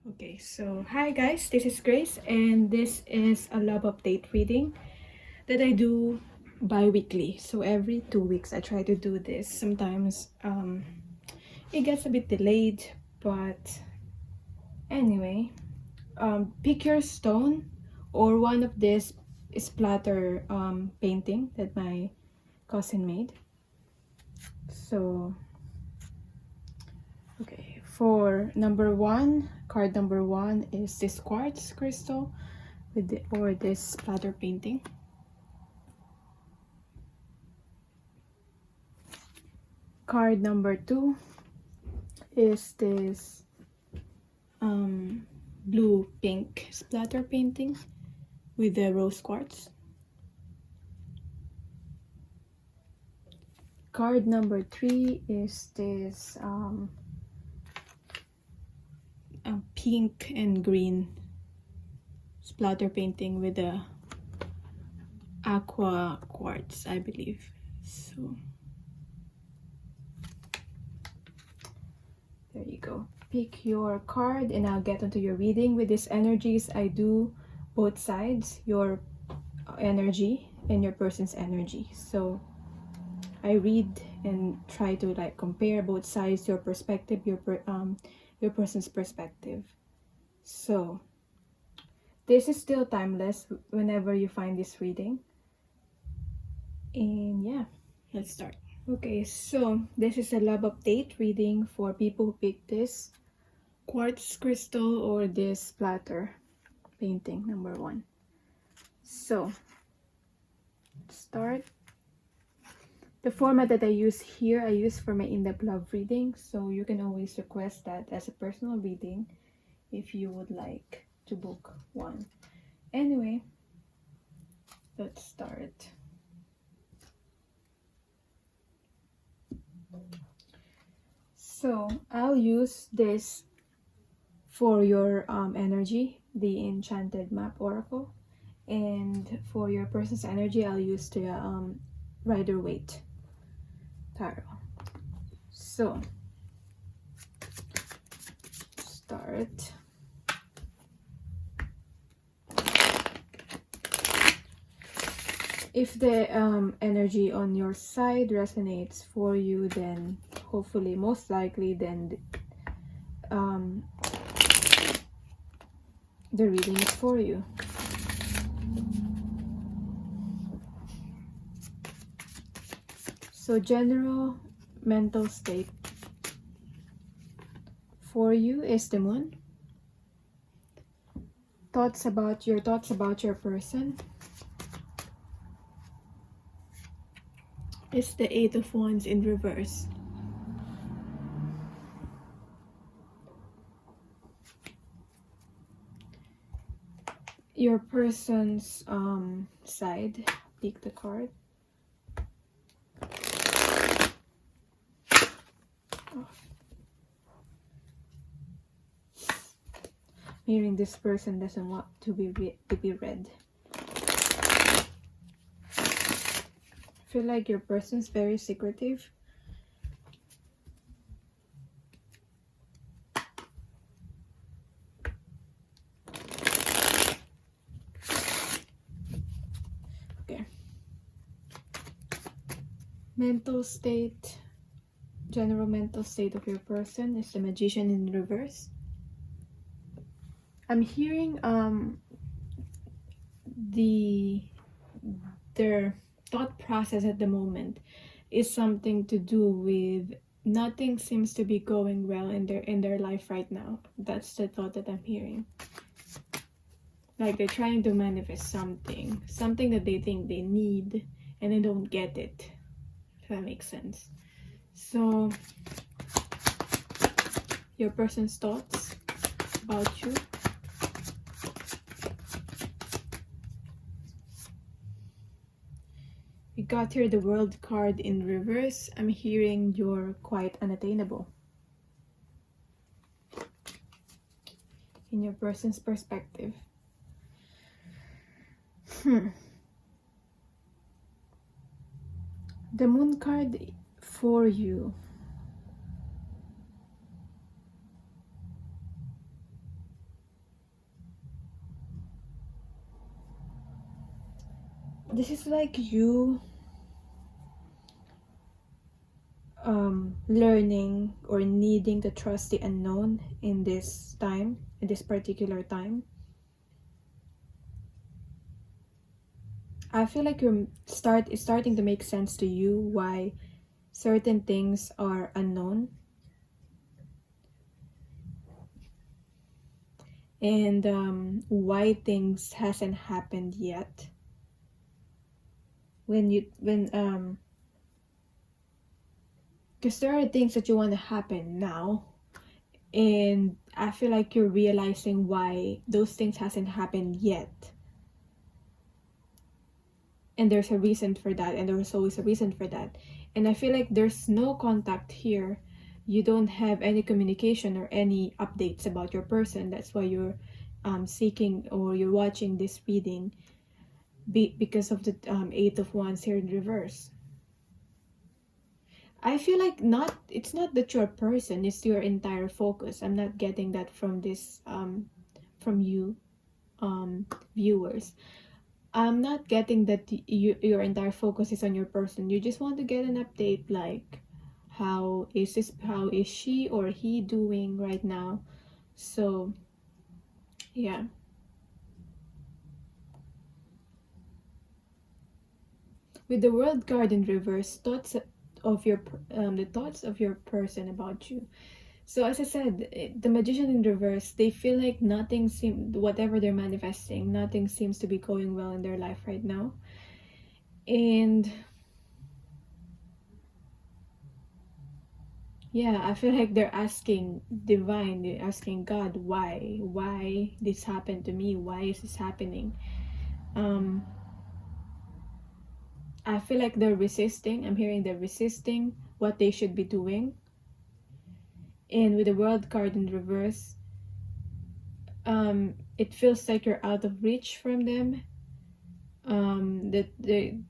Okay, so hi guys, this is Grace, and this is a love update reading that I do bi-weekly. So every 2 weeks I try to do this. Sometimes it gets a bit delayed, but anyway, pick your stone or one of this splatter painting that my cousin made. So okay, for card number one is this quartz crystal with this splatter painting. Card number two is this blue pink splatter painting with the rose quartz. Card number three is this pink and green splatter painting with the aqua quartz, I believe. So there you go. Pick your card and I'll get into your reading. With these energies, I do both sides, your energy and your person's energy. So I read and try to like compare both sides, your perspective, your person's perspective. So this is still timeless whenever you find this reading. And yeah, let's start. Okay, so this is a love update reading for people who picked this quartz crystal or this splatter painting number one. So start. The format that I use here, I use for my in-depth love reading, so you can always request that as a personal reading if you would like to book one. Anyway, let's start. So I'll use this for your energy, the Enchanted Map Oracle, and for your person's energy, I'll use the Rider Waite Tarot. So start. If the energy on your side resonates for you, then hopefully, most likely, then the reading is for you. So general mental state for you is the moon. Thoughts about your person is the Eight of Wands in reverse. Your person's side, pick the card. Oh. Hearing this person doesn't want to be read. I feel like your person's very secretive. Okay. Mental state, general mental state of your person is the Magician in reverse. I'm hearing their thought process at the moment is something to do with nothing seems to be going well in their life right now. That's the thought that I'm hearing. Like they're trying to manifest something that they think they need and they don't get it. If that makes sense. So your person's thoughts about you. We got here the World card in reverse. I'm hearing you're quite unattainable. In your person's perspective. The Moon card for you. this is like you learning or needing to trust the unknown in this time, in this particular time. I feel like it's starting to make sense to you why certain things are unknown, and why things hasn't happened yet. Because there are things that you want to happen now, and I feel like you're realizing why those things hasn't happened yet. And there's a reason for that, and there's always a reason for that. And I feel like there's no contact here. You don't have any communication or any updates about your person. That's why you're seeking, or you're watching this reading, because of the Eight of Wands here in reverse. I feel like it's not that you're a person, it's your entire focus. I'm not getting that from this from you viewers. I'm not getting that your entire focus is on your person. You just want to get an update, like how is she or he doing right now. So yeah, with the World card in reverse, thoughts of your the thoughts of your person about you. So as I said, the Magician in reverse, they feel like whatever they're manifesting, nothing seems to be going well in their life right now. And yeah, I feel like they're asking divine, they're asking God, why this happened to me? Why is this happening? I feel like they're resisting. I'm hearing they're resisting what they should be doing. And with the World card in reverse, it feels like you're out of reach from them. That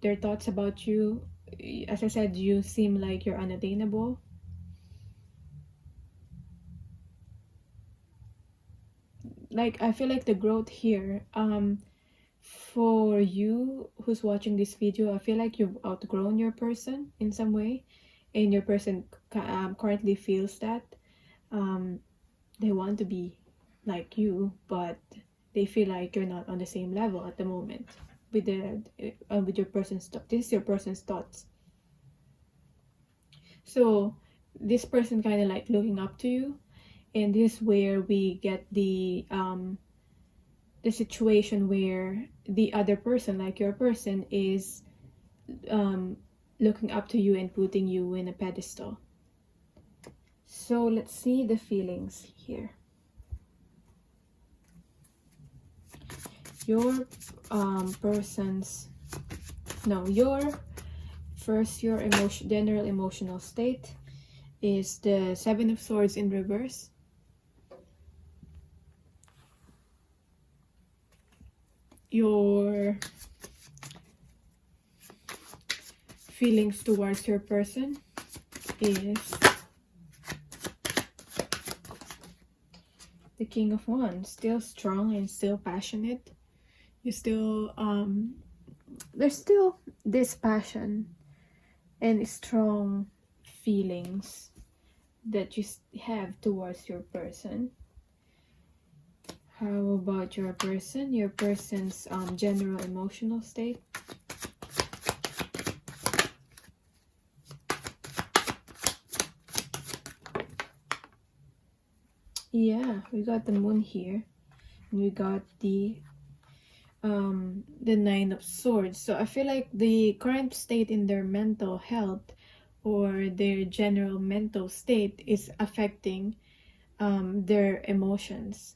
their thoughts about you, as I said, you seem like you're unattainable. Like, I feel like the growth here, for you who's watching this video, I feel like you've outgrown your person in some way, and your person currently feels that they want to be like you, but they feel like you're not on the same level at the moment with your person's thoughts. This is your person's thoughts. So this person kind of like looking up to you, and this is where we get the situation where the other person, like your person, is looking up to you and putting you in a pedestal. So let's see the feelings here. Your general emotional state is the Seven of Swords in reverse. Your feelings towards your person is the King of Wands. Still strong and still passionate. You still there's still this passion and strong feelings that you have towards your person. How about your person? Your person's general emotional state. Yeah, we got the Moon here, and we got the Nine of Swords. So I feel like the current state in their mental health or their general mental state is affecting their emotions.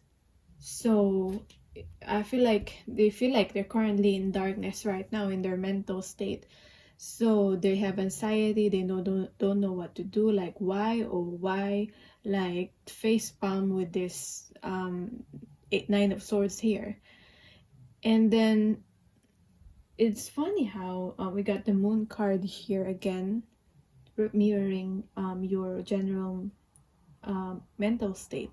So I feel like they're currently in darkness right now in their mental state. So they have anxiety, they don't know what to do, like why, like face palm with this Nine of Swords here. And then it's funny how we got the Moon card here again, mirroring your general mental state.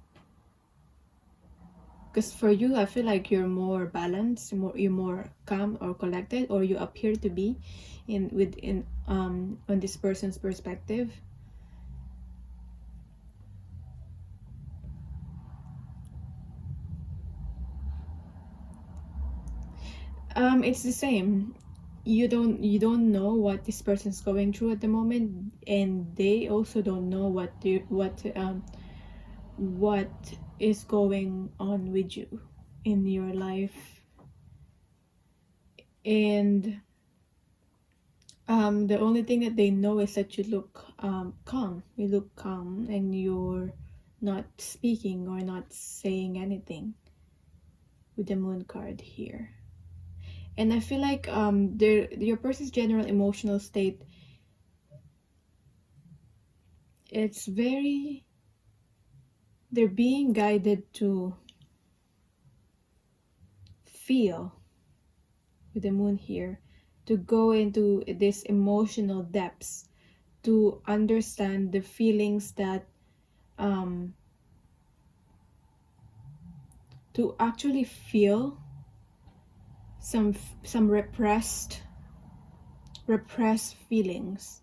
Because for you, I feel like you're more balanced, you're more calm or collected, or you appear to be on this person's perspective. It's the same. You don't know what this person's going through at the moment, and they also don't know what is going on with you in your life. And the only thing that they know is that you look calm. You look calm, and you're not speaking or not saying anything with the moon card here. And I feel like your person's general emotional state, they're being guided to feel, with the moon here, to go into this emotional depths, to understand the feelings that to actually feel some repressed feelings.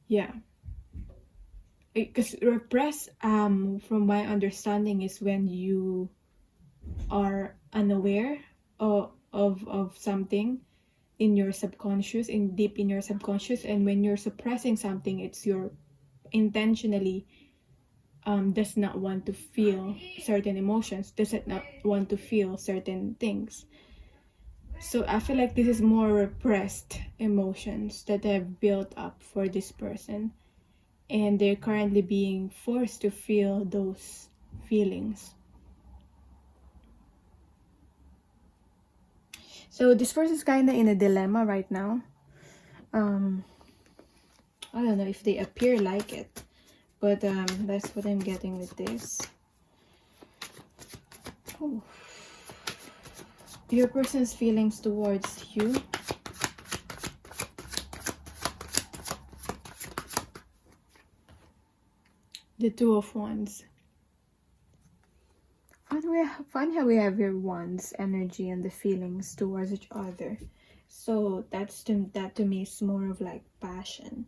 Yeah, because repress, from my understanding, is when you are unaware of something in your subconscious, deep in your subconscious, and when you're suppressing something, it's your intentionally does not want to feel certain emotions, does not want to feel certain things. So I feel like this is more repressed emotions that have built up for this person, and they're currently being forced to feel those feelings. So this person's kind of in a dilemma right now. I don't know if they appear like it, but that's what I'm getting with this. Oh. Your person's feelings towards you. The Two of Wands. Fun how we have your wands energy and the feelings towards each other. So that to me is more of like passion.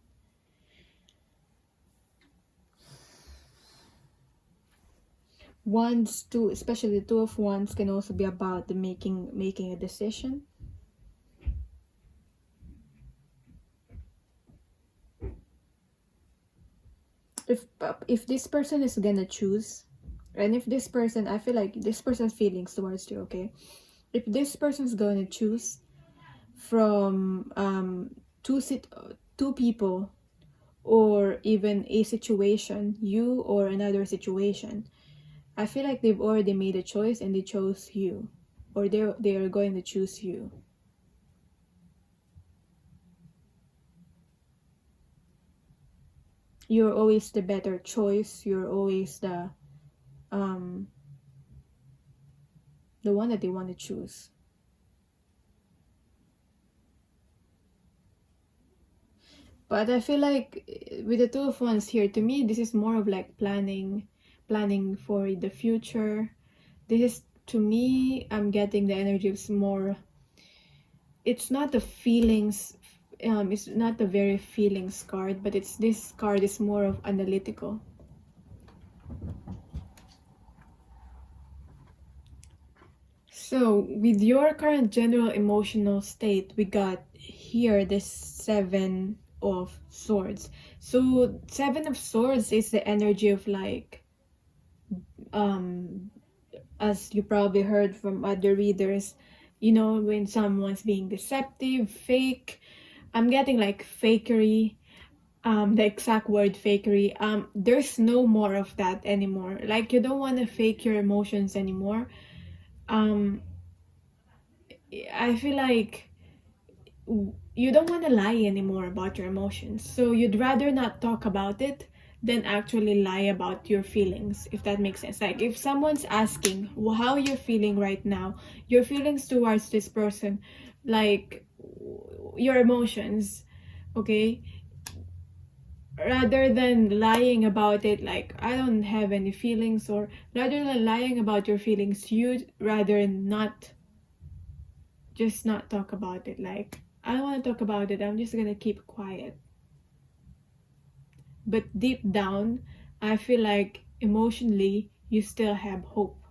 Wands too, especially the Two of Wands, can also be about the making a decision. If this person is gonna choose, and if this person, I feel like this person's feelings towards you, okay? If this person's gonna choose from two people, or even a situation, you or another situation, I feel like they've already made a choice and they chose you, or they are going to choose you. You're always the better choice. You're always the one that they want to choose. But I feel like with the Two of Wands here, to me, this is more of like planning for the future. This is, to me, I'm getting the energy of more, it's not the feelings, it's not the very feelings card, but this card is more of analytical. So with your current general emotional state, we got here the Seven of Swords. So Seven of Swords is the energy of like, as you probably heard from other readers, you know, when someone's being deceptive, fake. I'm getting like fakery, the exact word fakery. There's no more of that anymore. Like, you don't want to fake your emotions anymore. I feel like you don't want to lie anymore about your emotions. So you'd rather not talk about it than actually lie about your feelings, if that makes sense. Like, if someone's asking how you're feeling right now, your feelings towards this person, like your emotions, okay? Rather than lying about it, like I don't have any feelings, or rather than lying about your feelings, you rather not talk about it. Like, I don't want to talk about it, I'm just gonna keep quiet. But deep down, I feel like emotionally you still have hope.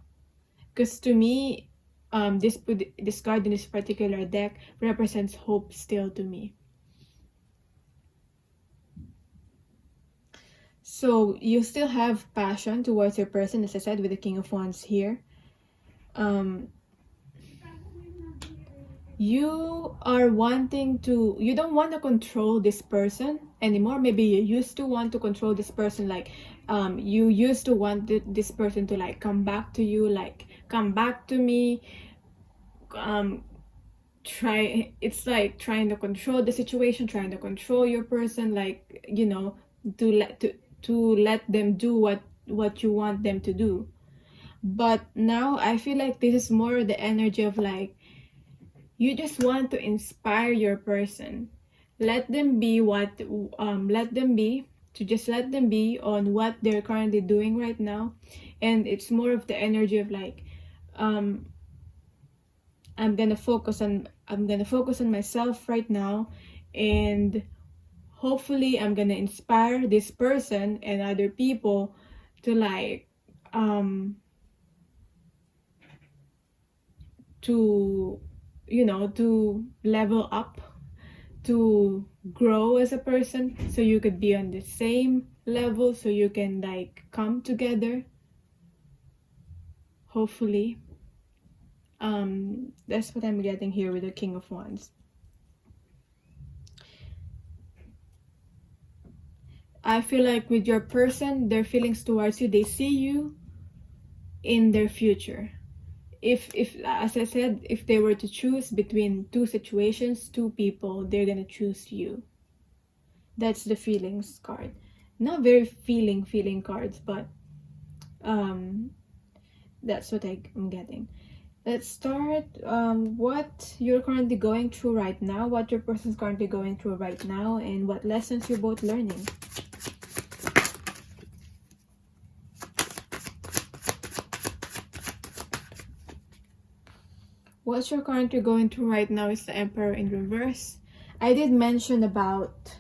Because to me, this card in this particular deck represents hope still to me. So you still have passion towards your person, as I said, with the King of Wands here. You are wanting to, you don't want to control this person anymore. Maybe you used to want to control this person, like you used to want this person to like come back to you, like come back to me. It's like trying to control the situation, trying to control your person, like, you know, to let them do what you want them to do. But now I feel like this is more the energy of like, you just want to inspire your person. Let them be let them be on what they're currently doing right now. And it's more of the energy of like, I'm gonna focus on myself right now, and hopefully I'm gonna inspire this person and other people to like to, you know, to level up, to grow as a person, so you could be on the same level, so you can like come together, hopefully. That's what I'm getting here with the King of Wands. I feel like with your person, their feelings towards you, they see you in their future. If as I said, if they were to choose between two situations, two people, they're gonna choose you. That's the feelings card. Not very feeling cards, but that's what I'm getting. Let's start what you're currently going through right now, what your person's currently going through right now, and what lessons you're both learning. What you're currently going through right now is the Emperor in reverse. I did mention about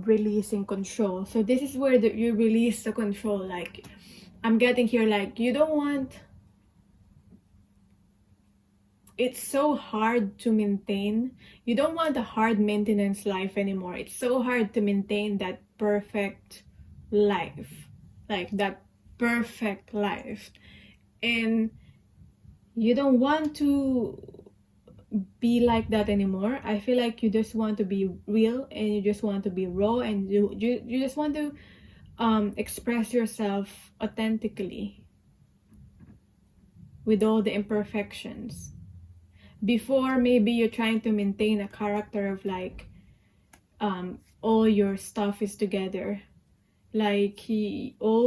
releasing control. So this is where you release the control. Like, I'm getting here, like, you don't want, it's so hard to maintain. You don't want a hard maintenance life anymore. It's so hard to maintain that perfect life. Like that perfect life. And you don't want to be like that anymore. I feel like you just want to be real, and you just want to be raw, and you just want to express yourself authentically with all the imperfections. Before, maybe you're trying to maintain a character of like all your stuff is together, like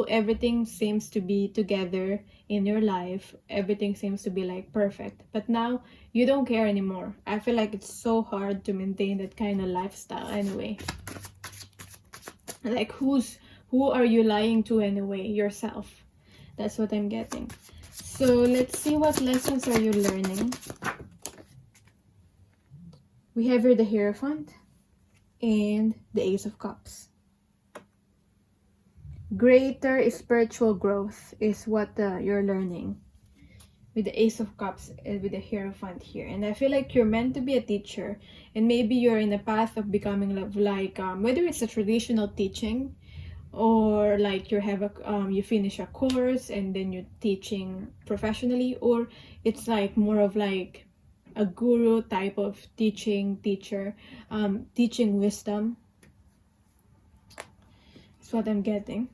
everything seems to be together in your life, everything seems to be like perfect. But now you don't care anymore. I feel like it's so hard to maintain that kind of lifestyle anyway. Like, who are you lying to anyway? Yourself. That's what I'm getting. So let's see, what lessons are you learning? We have here the Hierophant and the Ace of Cups. Greater spiritual growth is what you're learning with the Ace of Cups and with the Hierophant here. And I feel like you're meant to be a teacher, and maybe you're in a path of becoming like whether it's a traditional teaching, or like you finish a course and then you're teaching professionally, or it's like more of like a guru type of teacher, teaching wisdom. That's what I'm getting.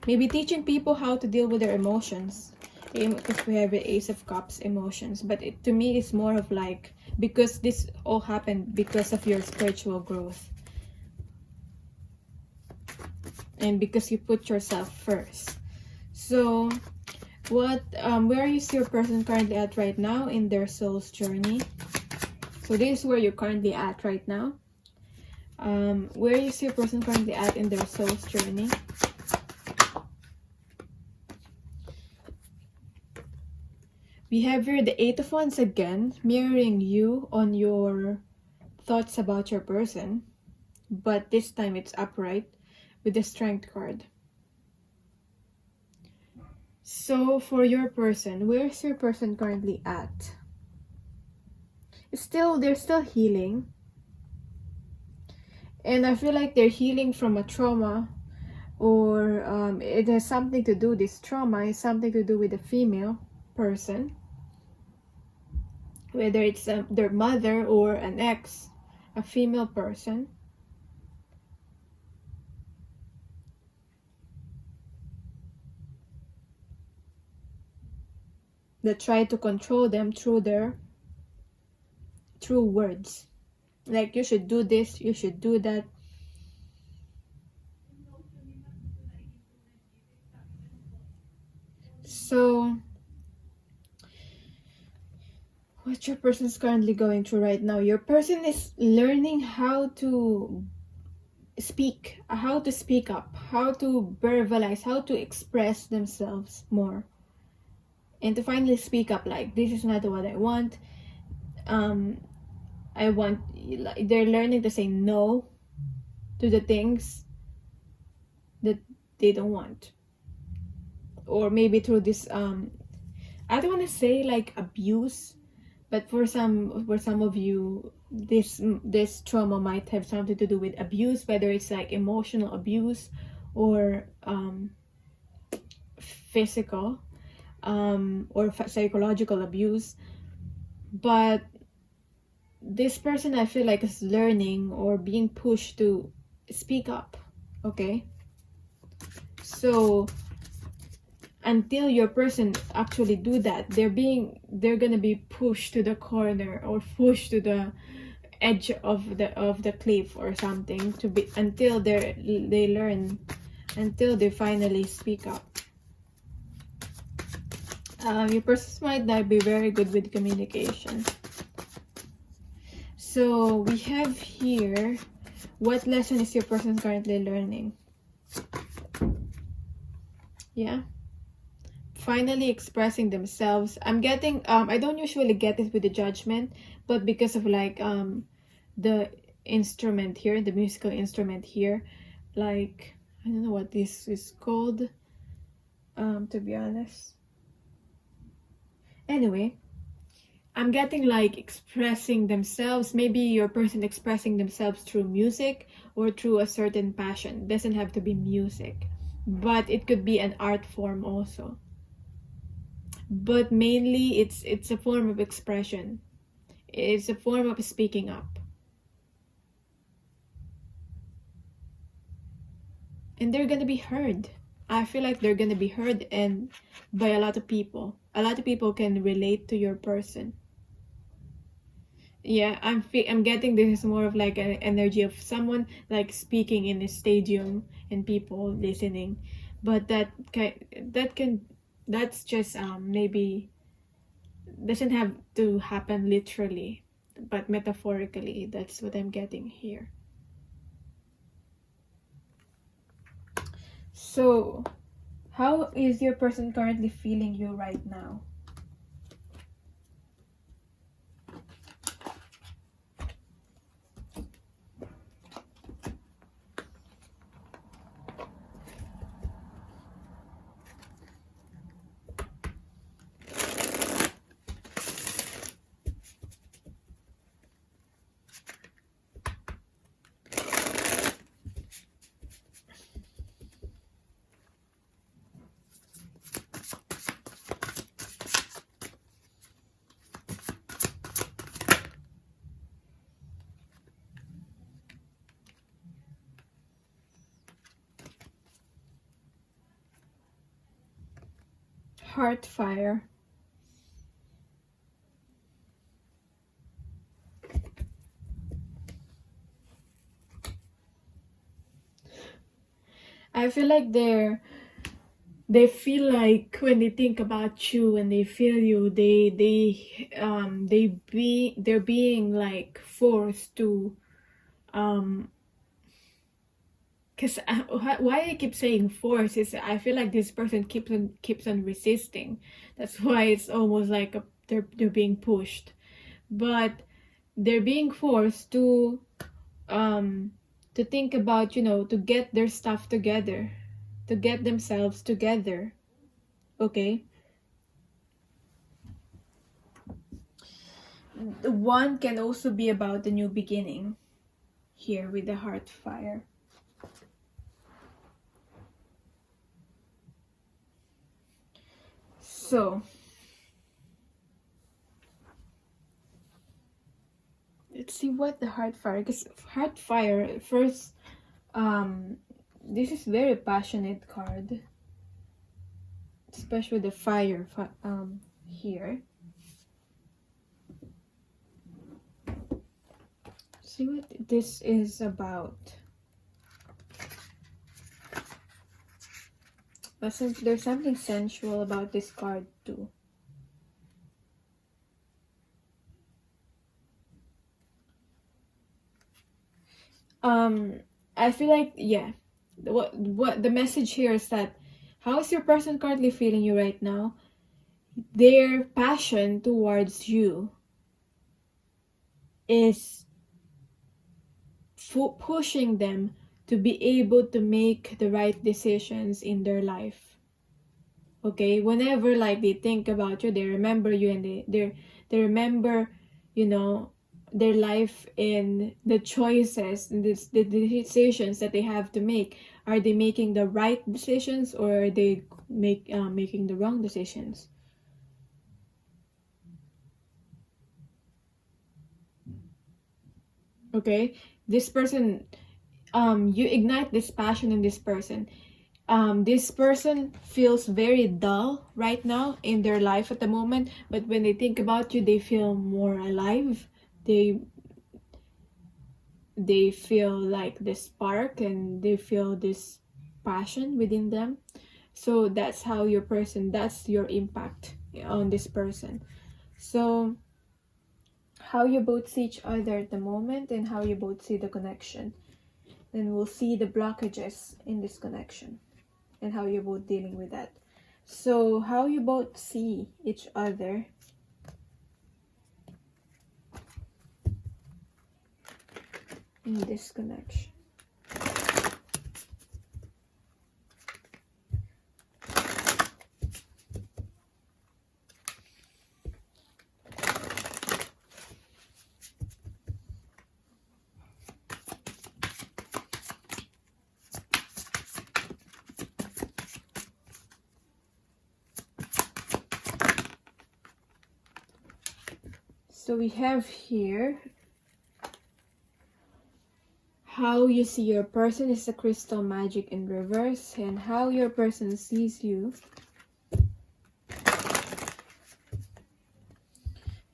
Maybe teaching people how to deal with their emotions, because we have the Ace of Cups, emotions. But to me, it's more of like, because this all happened because of your spiritual growth, and because you put yourself first. So Where is your person currently at right now in their soul's journey? So this is where you're currently at right now. Where is your person currently at in their soul's journey? We have here the Eight of Wands again, mirroring you on your thoughts about your person, but this time it's upright with the Strength card. So for your person, where's your person currently at? They're still healing, and I feel like they're healing from a trauma, or it has something to do, this trauma is something to do with a female person, whether it's their mother or an ex, a female person. That try to control them through words, like you should do this, you should do that. So what your person is currently going through right now, your person is learning how to speak up, how to verbalize, how to express themselves more, and to finally speak up, like, this is not what I want. They're learning to say no to the things that they don't want, or maybe through this I don't want to say like abuse, but for some of you, this trauma might have something to do with abuse, whether it's like emotional abuse or physical or psychological abuse. But this person, I feel like, is learning or being pushed to speak up. Okay, so until your person actually do that, they're gonna be pushed to the corner or pushed to the edge of the cliff or something, to be until they learn, until they finally speak up. Your person might not be very good with communication. So we have here, what lesson is your person currently learning? Yeah, finally expressing themselves. I'm getting I don't usually get it with the Judgment, but because of like the instrument here, the musical instrument here, like, I don't know what this is called, to be honest. Anyway, I'm getting like expressing themselves. Maybe your person expressing themselves through music or through a certain passion. Doesn't have to be music, but it could be an art form also. But mainly it's a form of expression. It's a form of speaking up. And they're gonna be heard. I feel like they're gonna be heard, and by a lot of people. A lot of people can relate to your person. Yeah, I'm getting this is more of like an energy of someone like speaking in a stadium and people listening, but that's just maybe doesn't have to happen literally, but metaphorically. That's what I'm getting here. So how is your person currently feeling you right now? Heart fire. I feel like they're they feel like when they think about you and they feel you, they're being like forced to because why I keep saying force is I feel like this person keeps on resisting. That's why it's almost like they're being pushed, but they're being forced to think about, you know, to get their stuff together, to get themselves together. Okay. One can also be about the new beginning here with the heart fire. So let's see what the heart fire, because heart fire first, this is very passionate card, especially the fire here. See what this is about. There's something sensual about this card too. I feel like, yeah, what the message here is that how is your person currently feeling you right now? Their passion towards you is pushing them to be able to make the right decisions in their life. Okay, whenever like they think about you, they remember you, and they remember, you know, their life and the choices and the decisions that they have to make. Are they making the right decisions, or are they making the wrong decisions? Okay, this person, you ignite this passion in this person. This person feels very dull right now in their life at the moment, but when they think about you, they feel more alive. They feel like this spark, and they feel this passion within them. So that's how your person, that's your impact on this person. So how you both see each other at the moment, and how you both see the connection. Then we'll see the blockages in this connection and how you're both dealing with that. So how you both see each other in this connection. So we have here how you see your person is the crystal magic in reverse, and how your person sees you.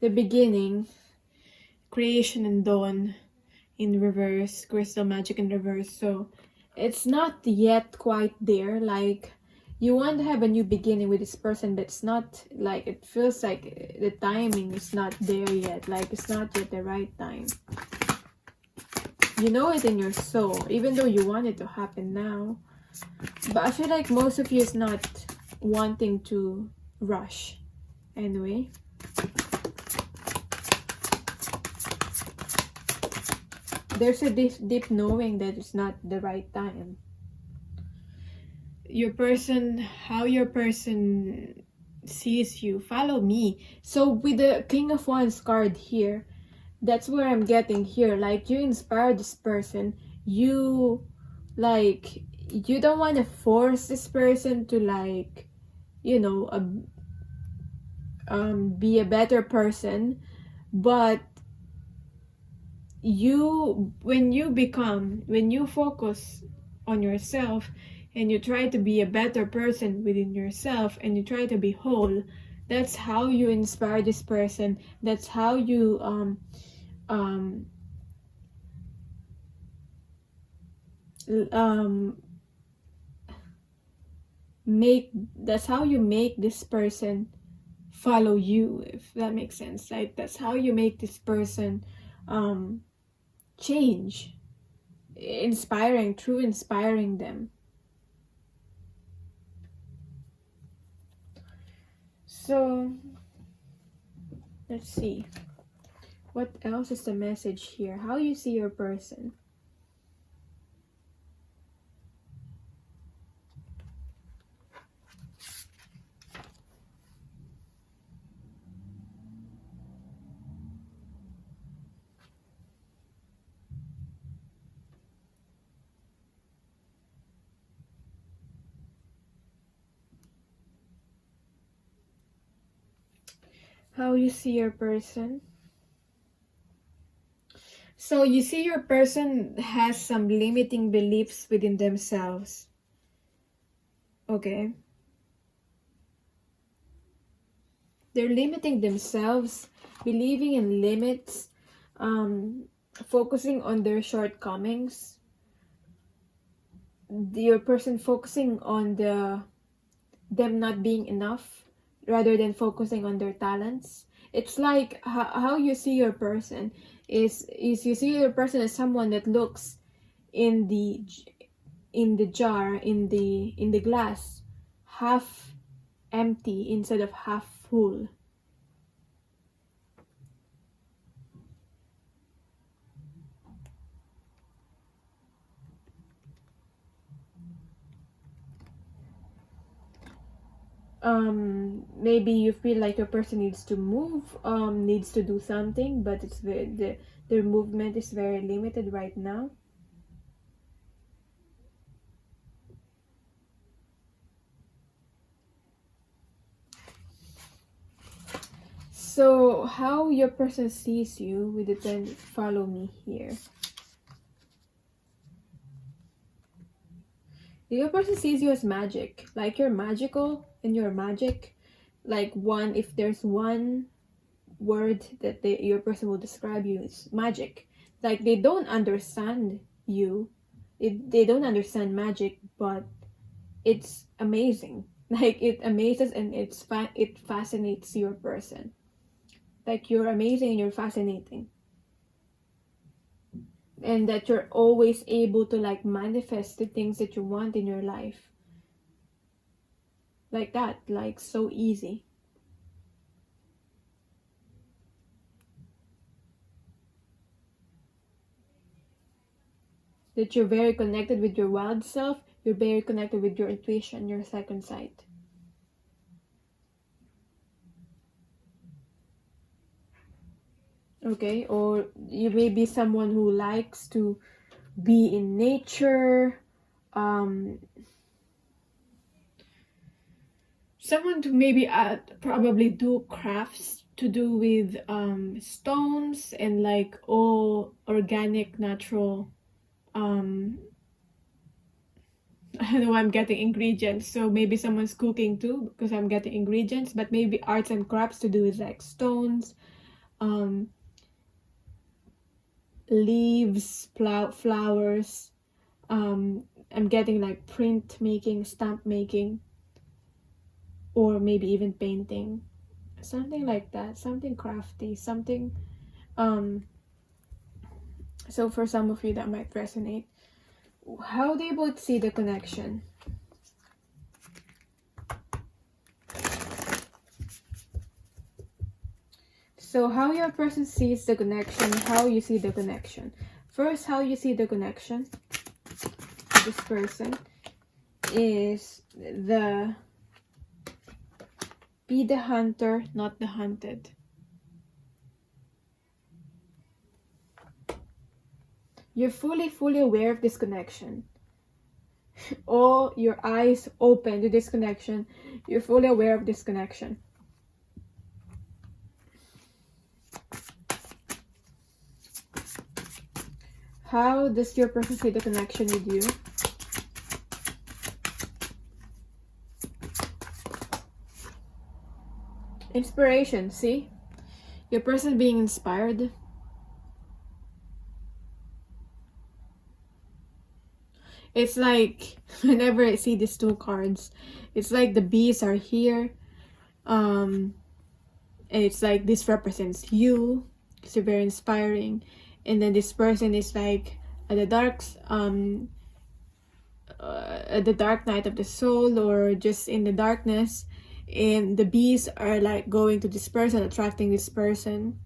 The beginning, creation and dawn in reverse, crystal magic in reverse. So it's not yet quite there. Like, you want to have a new beginning with this person, but it's not, like, it feels like the timing is not there yet. Like, it's not yet the right time. You know it in your soul, even though you want it to happen now. But I feel like most of you is not wanting to rush. Anyway. There's a deep knowing that it's not the right time. Your person, how your person sees you, follow me. So with the King of Wands card here, that's where I'm getting here. Like, you inspire this person. You, like, you don't want to force this person to, like, you know, be a better person. But when you focus on yourself, and you try to be a better person within yourself, and you try to be whole, that's how you inspire this person. That's how you that's how you make this person follow you, if that makes sense. Like, that's how you make this person change, through inspiring them. So let's see, what else is the message here? How you see your person. How you see your person. So you see your person has some limiting beliefs within themselves. Okay. They're limiting themselves, believing in limits, focusing on their shortcomings. Your person focusing on them not being enough rather than focusing on their talents. It's like how you see your person is you see your person as someone that looks in the jar, in the glass, half empty instead of half full. Maybe you feel like your person needs to move, needs to do something, but it's their movement is very limited right now. So how your person sees you will depend. Follow me here. Your person sees you as magic, like you're magical and you're magic. Like if there's one word that your person will describe you, it's magic. Like they don't understand you, they don't understand magic, but it's amazing. Like it amazes and it fascinates your person. Like you're amazing and you're fascinating. And that you're always able to like manifest the things that you want in your life. Like that, like so easy. That you're very connected with your wild self, you're very connected with your intuition, your second sight. Okay, or you may be someone who likes to be in nature, someone to maybe probably do crafts to do with stones and like all organic, natural, I don't know why I'm getting ingredients, so maybe someone's cooking too because I'm getting ingredients, but maybe arts and crafts to do with like stones, leaves, flowers, I'm getting like print making, stamp making, or maybe even painting, something like that, something crafty, something so for some of you that might resonate. How they both see the connection. So how your person sees the connection, how you see the connection. First, how you see the connection with this person is be the hunter, not the hunted. You're fully aware of this connection. All your eyes open to this connection. You're fully aware of this connection. How does your person see the connection with you? Inspiration, see? Your person being inspired. It's like, whenever I see these two cards, it's like the bees are here. And it's like this represents you. It's very inspiring. And then this person is like at the dark night of the soul, or just in the darkness, and the bees are like going to this person, attracting this person.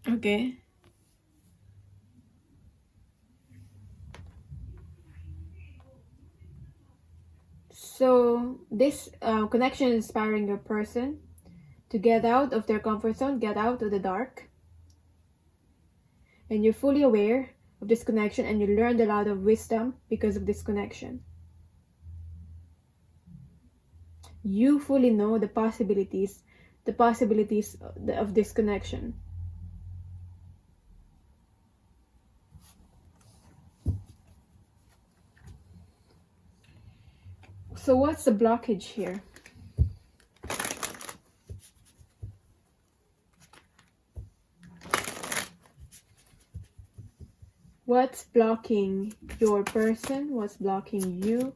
Okay. So this connection is inspiring your person to get out of their comfort zone, get out of the dark. And you're fully aware of this connection, and you learned a lot of wisdom because of this connection. You fully know the possibilities of this connection. So what's the blockage here? What's blocking your person? What's blocking you?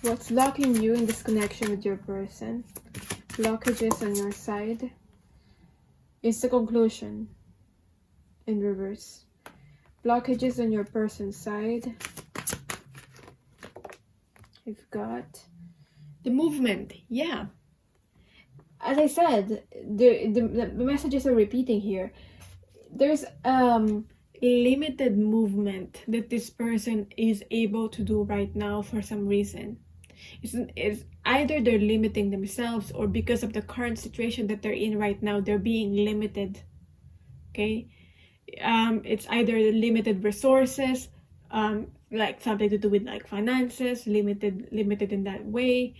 What's blocking you in this connection with your person? Blockages on your side. It's the conclusion in reverse. Blockages on your person's side. We've got the movement. Yeah. As I said, the messages are repeating here. There's limited movement that this person is able to do right now for some reason. It's either they're limiting themselves, or because of the current situation that they're in right now, they're being limited. Okay? It's either limited resources, like something to do with like finances, limited in that way.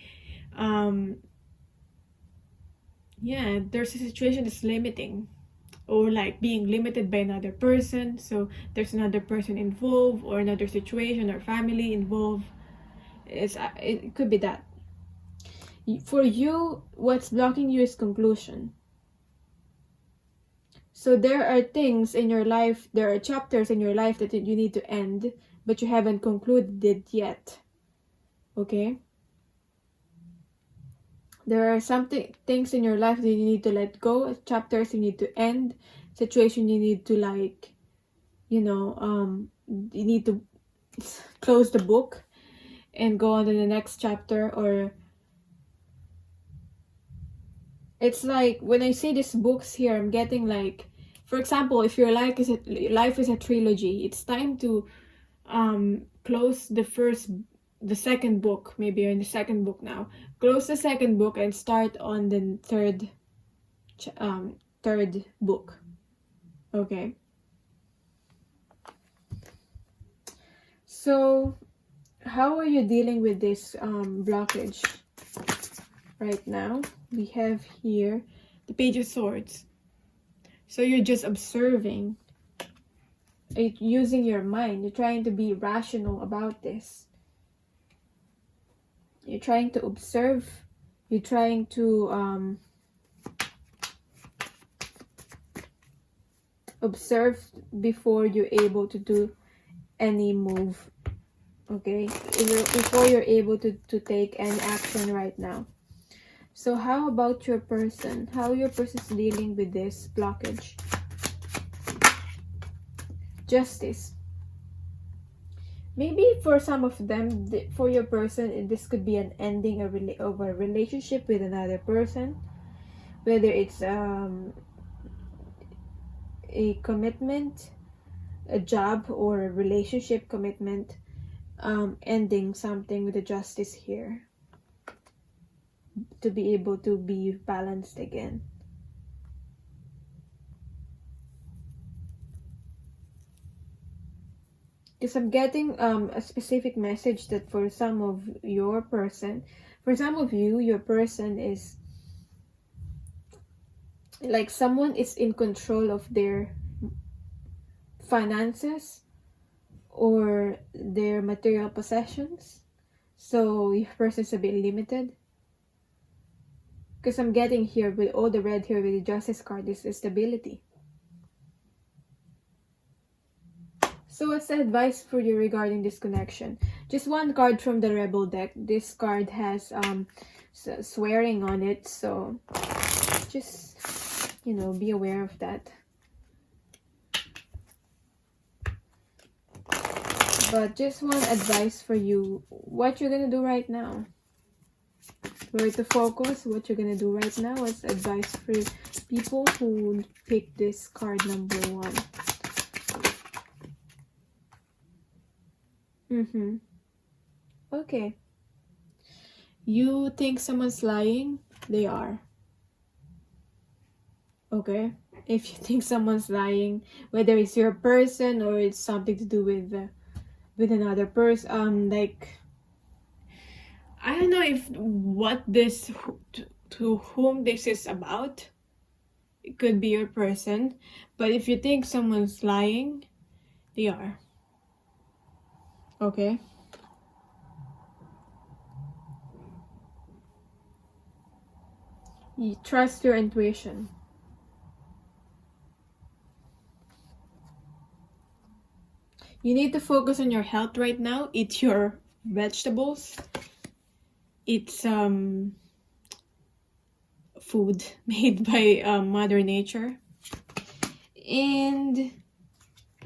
Yeah, there's a situation that's limiting, or like being limited by another person. So there's another person involved, or another situation or family involved. It could be that. For you, what's blocking you is conclusion. So there are things in your life, there are chapters in your life that you need to end, but you haven't concluded it yet. Okay? There are things in your life that you need to let go, chapters you need to end, situation you need to like, you need to close the book and go on to the next chapter. Or it's like, when I see these books here, I'm getting like, for example, if your life is a trilogy, it's time to close the second book. Maybe you're in the second book now. Close the second book and start on the third book. Okay. So how are you dealing with this blockage right now? We have here the Page of Swords. So you're just observing, using your mind. You're trying to be rational about this. You're trying to observe. You're trying to observe before you're able to do any move. Okay? Before you're able to take any action right now. So how about your person? How your person is dealing with this blockage? Justice. Maybe for some of them, for your person, this could be an ending of a relationship with another person. Whether it's a commitment, a job, or a relationship commitment, ending something with the justice here. To be able to be balanced again. Because I'm getting a specific message that for some of your person, for some of you, your person is like someone is in control of their finances or their material possessions. So your person is a bit limited. Because I'm getting here with all the red here with the Justice card is stability. So what's the advice for you regarding this connection? Just one card from the Rebel deck. This card has swearing on it, so just, you know, be aware of that. But just one advice for you, what you're gonna do right now. Where to focus, what you're gonna do right now. What's advice for people who pick this card number 1? Okay. You think someone's lying? They are. Okay. If you think someone's lying, whether it's your person or it's something to do with another person, like, I don't know if what this to whom this is about. It could be your person, but if you think someone's lying, they are. Okay. You trust your intuition. You need to focus on your health right now. Eat your vegetables. It's food made by Mother Nature. And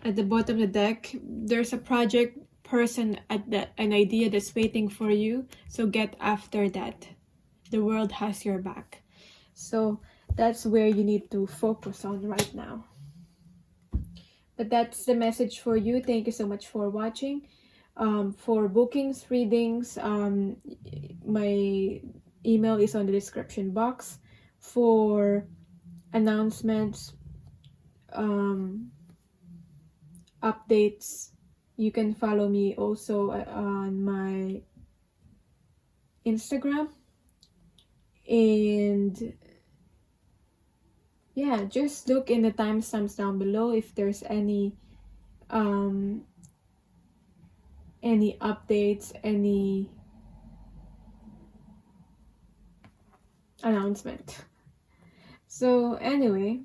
at the bottom of the deck, there's a project person an idea that's waiting for you. So get after that. The world has your back. So that's where you need to focus on right now. But that's the message for you. Thank you so much for watching. For bookings, readings, my email is on the description box. For announcements, updates, you can follow me also on my Instagram. And yeah, just look in the timestamps down below if there's any updates, any announcement. So anyway,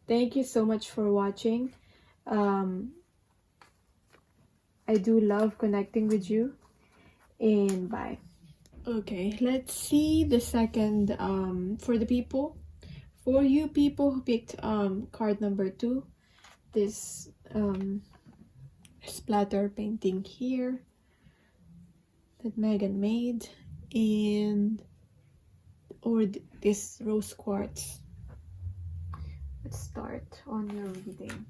thank you so much for watching. I do love connecting with you, and bye. Okay, let's see the second for the people. For you people who picked card number 2, this splatter painting here that Megan made, and this rose quartz. Let's start on your reading.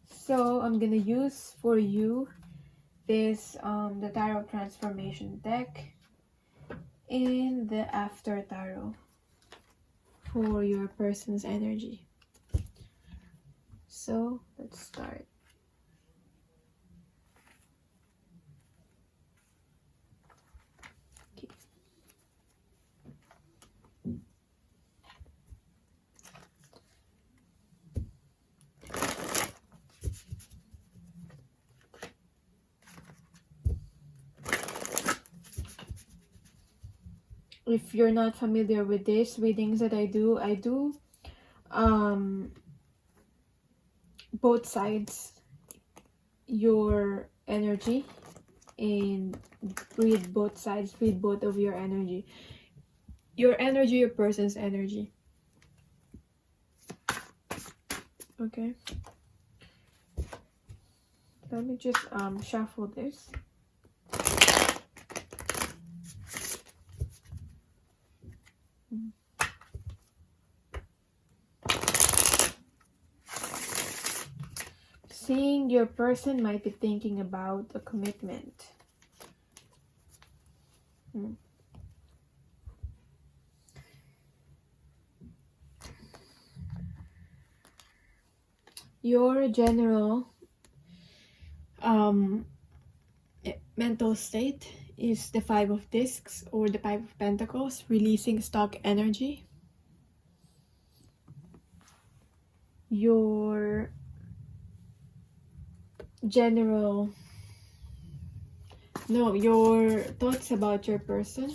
So I'm gonna use for you this the Tarot Transformation deck and the After Tarot for your person's energy. So let's start. Okay. If you're not familiar with these readings that I do both sides, your energy, and read both sides, read both of your energy, your person's energy. Okay, let me just shuffle this. Seeing your person might be thinking about a commitment. Your general mental state is the 5 of Discs or the 5 of Pentacles, releasing stuck energy. Your general No, your thoughts about your person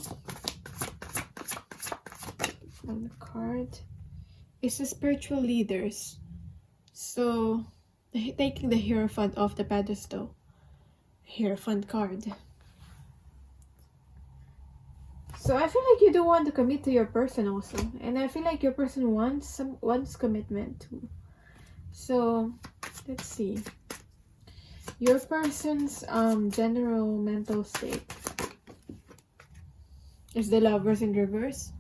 on the card is the spiritual leaders. So taking the Hierophant off the pedestal. Hierophant card. So I feel like you do want to commit to your person also, and I feel like your person wants commitment too. So let's see. Your person's general mental state is the Lovers in reverse.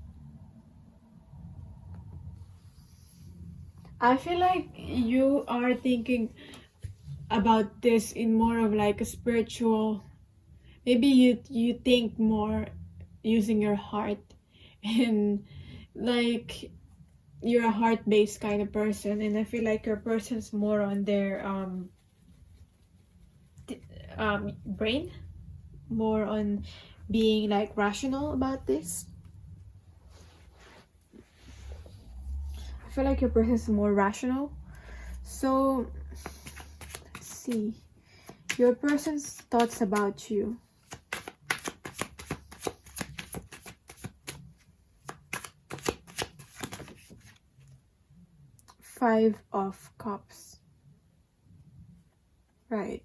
I feel like you are thinking about this in more of like a spiritual, maybe you think more using your heart, and like you're a heart-based kind of person, and I feel like your person's more on their brain, more on being like rational about this. I feel like your person is more rational. So let's see your person's thoughts about you. Five of Cups. Right.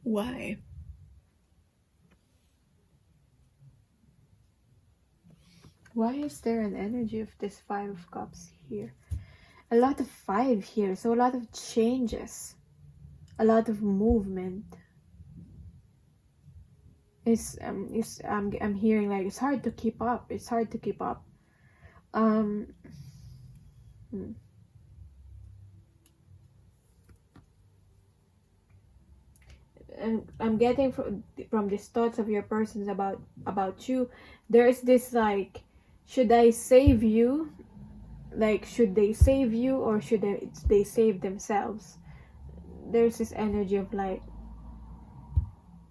Why? Why is there an energy of this Five of Cups here? A lot of five here, so a lot of changes, a lot of movement. I'm hearing like it's hard to keep up. It's hard to keep up. And I'm getting from these thoughts of your persons about you, there is this like, should I save you? Like, should they save you or should they save themselves? There's this energy of like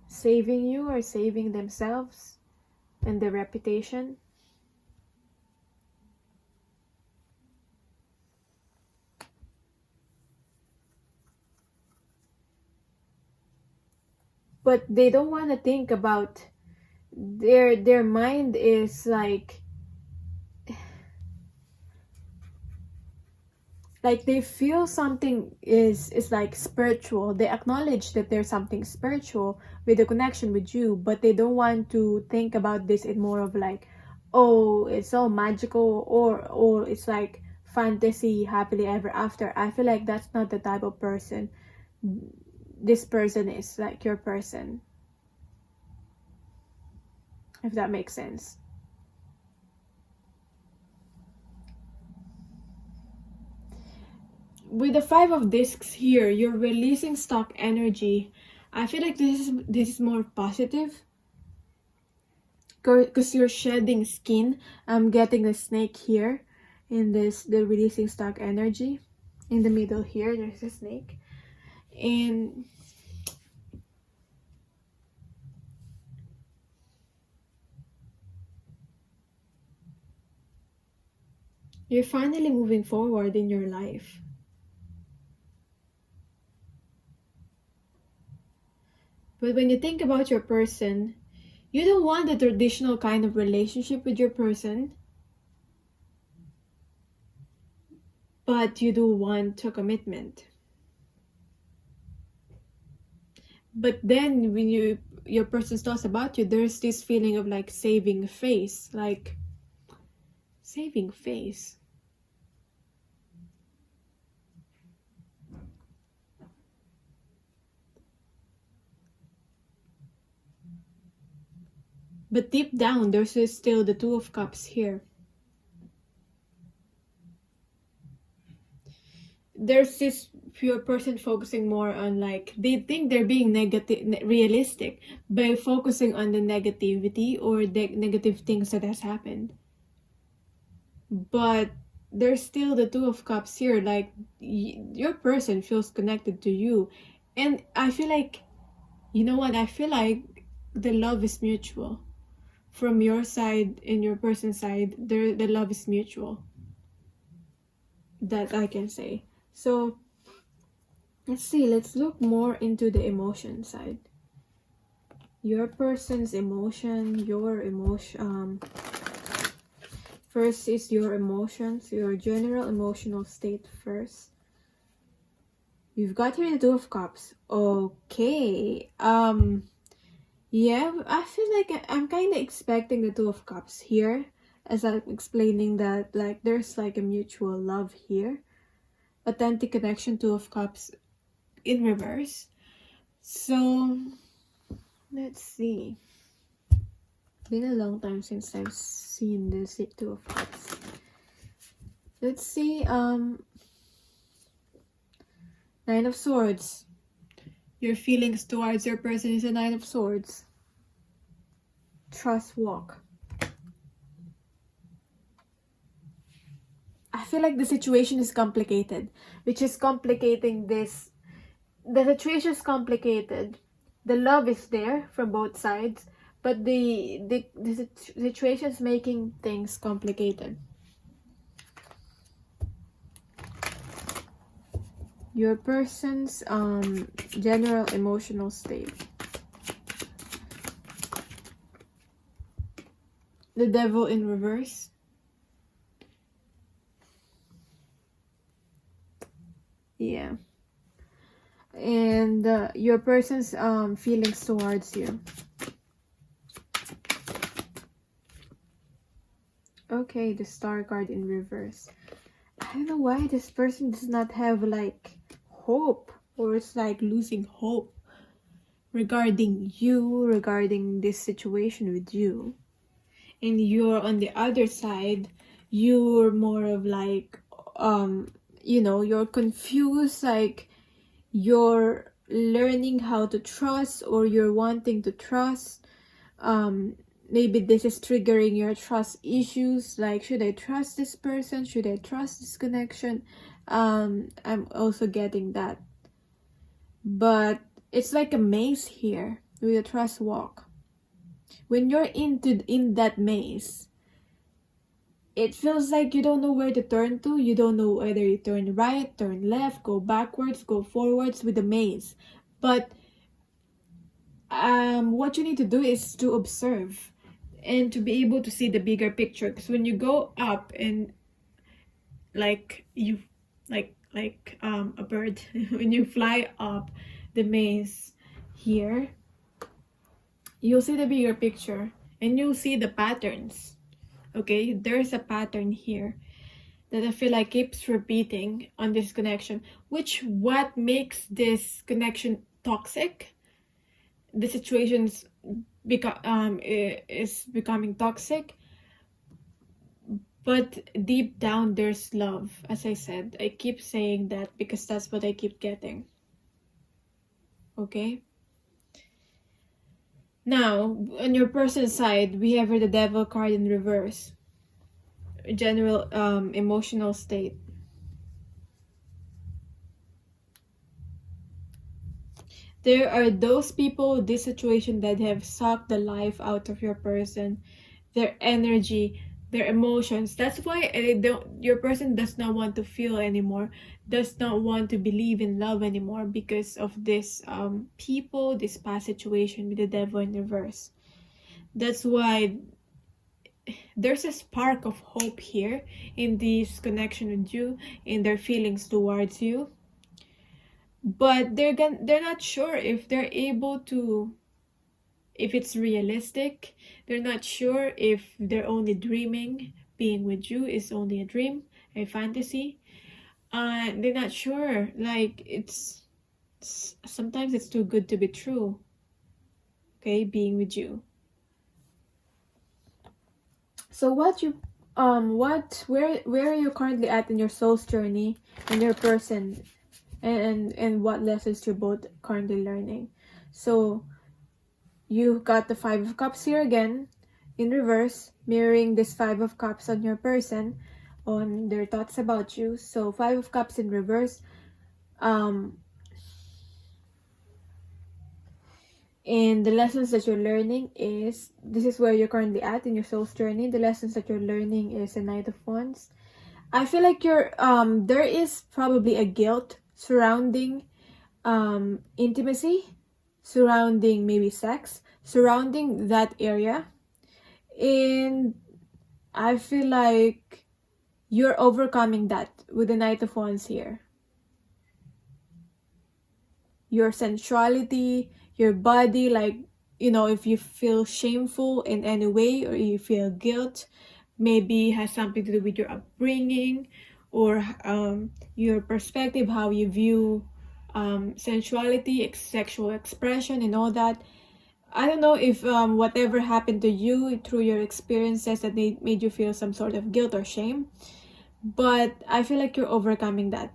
saving you or saving themselves and their reputation. But they don't want to think about their mind is like they feel something is like spiritual. They acknowledge that there's something spiritual with the connection with you, but they don't want to think about this in more of like, oh, it's all magical, or it's like fantasy, happily ever after. I feel like that's not the type of person this person is, like your person, if that makes sense. With the Five of Discs here, you're releasing stock energy. I feel like this is more positive because you're shedding skin. I'm getting a snake here in the releasing stock energy. In the middle here, there's a snake. And you're finally moving forward in your life. But when you think about your person, you don't want a traditional kind of relationship with your person, but you do want a commitment. But then when your person talks about you, there's this feeling of like saving face, like saving face. But deep down, there's still the Two of Cups here. There's this pure person focusing more on like, they think they're being realistic by focusing on the negativity or the negative things that has happened. But there's still the Two of Cups here, like your person feels connected to you. And I feel like, you know what, I feel like the love is mutual. From your side and your person's side, the love is mutual. That I can say. So let's see, let's look more into the emotion side. Your person's emotion, your emotion. First is your emotions, your general emotional state first. You've got here the Two of Cups. Okay. Yeah, I feel like I'm kind of expecting the Two of Cups here, as I'm explaining that like there's like a mutual love here. Authentic connection, Two of Cups in reverse. So let's see. Been a long time since I've seen this Two of Cups. Let's see. Nine of Swords. Your feelings towards your person is a Nine of Swords. Trust walk. I feel like the situation is complicated, which is complicating this. The situation is complicated. The love is there from both sides, but the situation is making things complicated. Your person's general emotional state. The Devil in reverse. Yeah. And your person's feelings towards you. Okay, the Star card in reverse. I don't know why this person does not have like hope, or it's like losing hope regarding you, regarding this situation with you. And you're on the other side, you're more of like you know, you're confused, like you're learning how to trust, or you're wanting to trust. Maybe this is triggering your trust issues, like should I trust this person, should I trust this connection? I'm also getting that, but it's like a maze here with a trust walk. When you're in that maze, it feels like you don't know where to turn to. You don't know whether you turn right, turn left, go backwards, go forwards with the maze. But what you need to do is to observe and to be able to see the bigger picture. Because when you go up and like you like a bird, when you fly up the maze here, you'll see the bigger picture and you'll see the patterns. Okay, there's a pattern here that I feel like keeps repeating on this connection, which what makes this connection toxic. The situations is becoming toxic, but deep down there's love. As I said, I keep saying that because that's what I keep getting. Okay, now on your person's side, we have the Devil card in reverse. General emotional state. There are those people, this situation, that have sucked the life out of your person, their energy, their emotions. That's why your person does not want to feel anymore, does not want to believe in love anymore, because of this people, this past situation with the Devil in reverse. That's why there's a spark of hope here in this connection with you, in their feelings towards you. But they're not sure if they're able to, if it's realistic. They're not sure if they're only dreaming, being with you is only a dream, a fantasy. They're not sure, like it's sometimes it's too good to be true. Okay, being with you. So where are you currently at in your soul's journey, in your person? And what lessons you're both currently learning. So you've got the Five of Cups here again in reverse, mirroring this Five of Cups on your person, on their thoughts about you. So Five of Cups in reverse. And the lessons that you're learning is, this is where you're currently at in your soul's journey. The lessons that you're learning is a Knight of Wands. I feel like you're there is probably a guilt surrounding intimacy, surrounding maybe sex, surrounding that area. And I feel like you're overcoming that with the Knight of Wands here. Your sensuality, your body, like, you know, if you feel shameful in any way or you feel guilt, maybe has something to do with your upbringing or your perspective, how you view sensuality, sexual expression, and all that. I don't know if whatever happened to you through your experiences that made you feel some sort of guilt or shame, but I feel like you're overcoming that.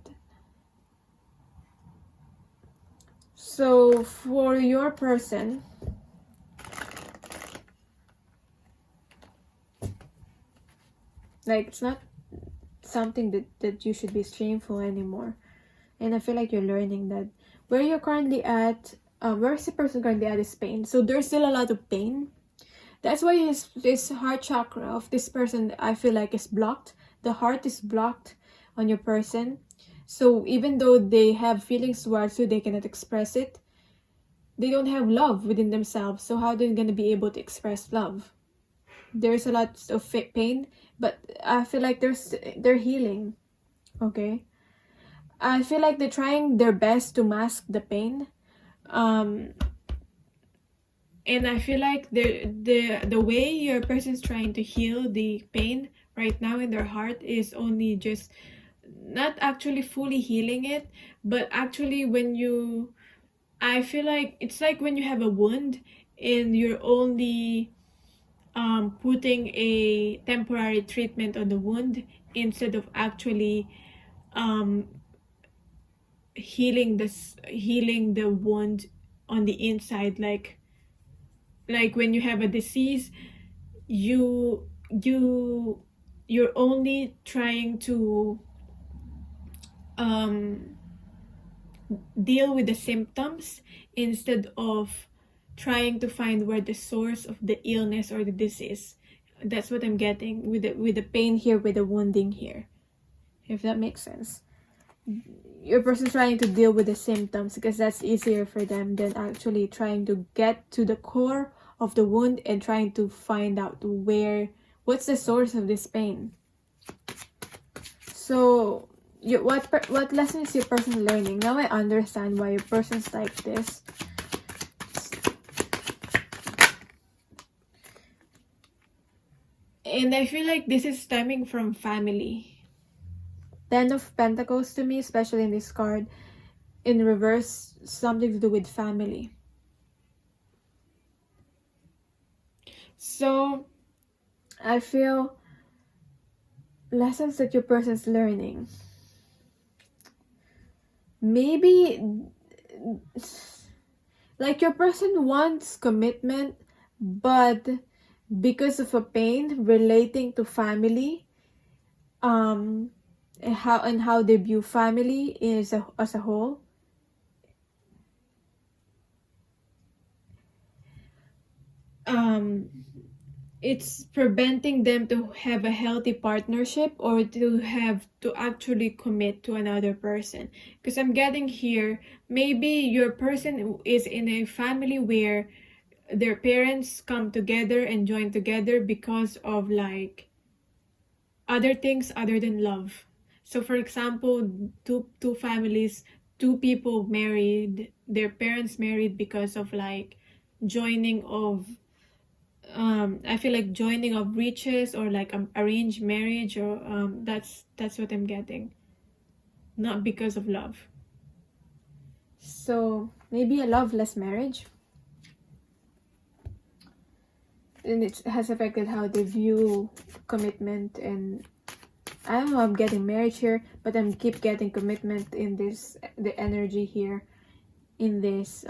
So for your person, like, it's not something that you should be shameful anymore. And I feel like you're learning that where you're currently at, where's the person currently at is pain. So there's still a lot of pain. That's why this heart chakra of this person, I feel like, is blocked. The heart is blocked on your person. So even though they have feelings towards you, they cannot express it. They don't have love within themselves. So how are they going to be able to express love? There's a lot of pain, but I feel like they're healing. Okay? I feel like they're trying their best to mask the pain. And I feel like the way your person's trying to heal the pain right now in their heart is only just not actually fully healing it, but actually I feel like it's like when you have a wound and you're only putting a temporary treatment on the wound instead of actually healing the wound on the inside. Like when you have a disease, you're only trying to deal with the symptoms instead of trying to find where the source of the illness or the disease. That's what I'm getting with the pain here, with the wounding here, if that makes sense. Your person's trying to deal with the symptoms because that's easier for them than actually trying to get to the core of the wound and trying to find out what's the source of this pain. So what lesson is your person learning? Now I understand why your person's like this. And I feel like this is stemming from family. 10 of Pentacles to me, especially in this card, in reverse, something to do with family. So I feel lessons that your person's learning. Maybe like your person wants commitment, but because of a pain relating to family, and how they view family as a whole, it's preventing them to have a healthy partnership or to actually commit to another person. Because I'm getting here, maybe your person is in a family where their parents come together and join together because of like other things other than love. So for example, two families, two people married, their parents married because of like joining of I feel like joining of riches or like arranged marriage, or that's what I'm getting, not because of love. So maybe a loveless marriage, and it has affected how they view commitment. And I don't know, I'm getting marriage here, but I'm keep getting commitment in the energy here in this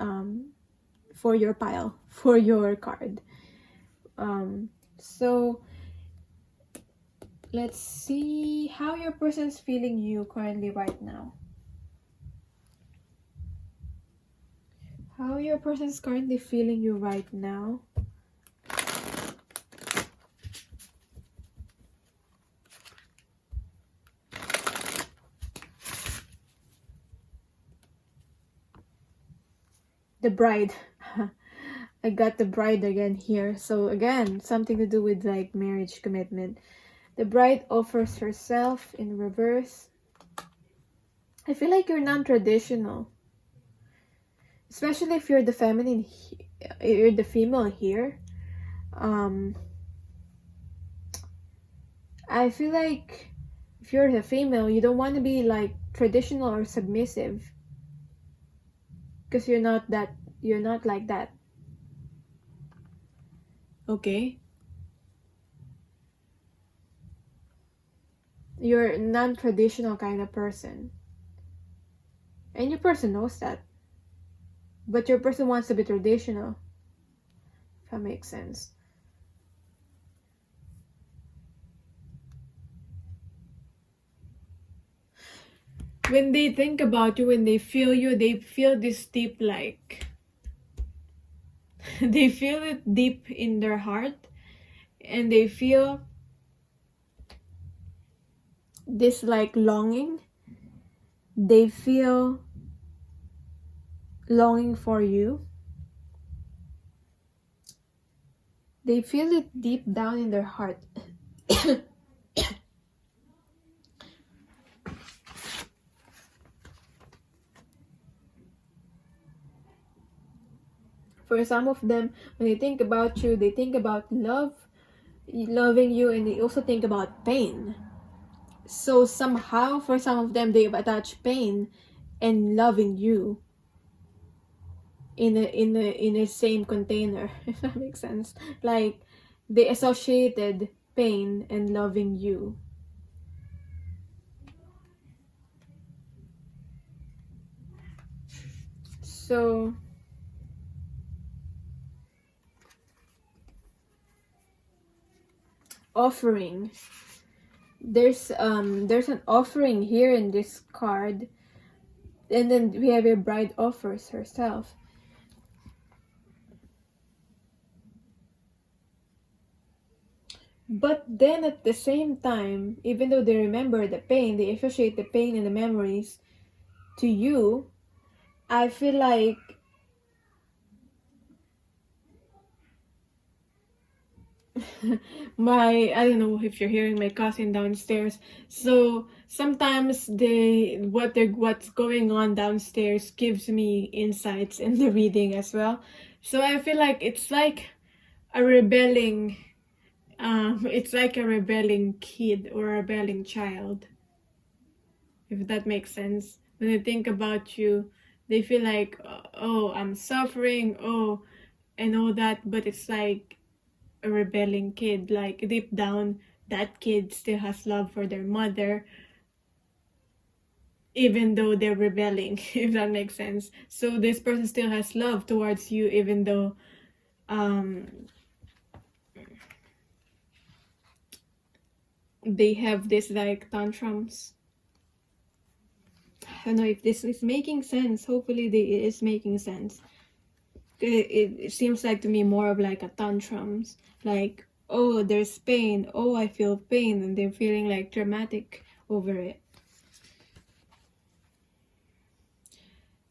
for your pile, for your card. So let's see how your person's feeling you currently right now. How your person's currently feeling you right now. The bride. I got the bride again here. So again, something to do with like marriage commitment. The bride offers herself in reverse. I feel like you're non-traditional. Especially if you're the feminine, you're the female here. I feel like if you're the female, you don't want to be like traditional or submissive. Because you're not like that. Okay? You're a non-traditional kind of person. And your person knows that. But your person wants to be traditional. If that makes sense. When they think about you, when they feel you, they feel this deep like... they feel it deep in their heart. And they feel this like longing. They feel longing for you. They feel it deep down in their heart. For some of them, when they think about you, they think about loving you, and they also think about pain. So somehow, for some of them, they've attached pain and loving you in a same container, if that makes sense. Like they associated pain and loving you. So offering, there's an offering here in this card, and then we have a bride offers herself. But then at the same time, even though they remember the pain, they associate the pain and the memories to you, I feel like I don't know if you're hearing my cousin downstairs. So sometimes what's going on downstairs gives me insights in the reading as well. So I feel like it's like a rebelling kid or a rebelling child, if that makes sense. When they think about you, they feel like, oh, I'm suffering, oh, and all that, but it's like a rebelling kid. Like deep down, that kid still has love for their mother, even though they're rebelling, if that makes sense. So this person still has love towards you, even though they have this like tantrums. I don't know if this is making sense. Hopefully it is making sense. It seems like to me more of like a tantrums. Like, oh, there's pain. Oh, I feel pain. And they're feeling like dramatic over it.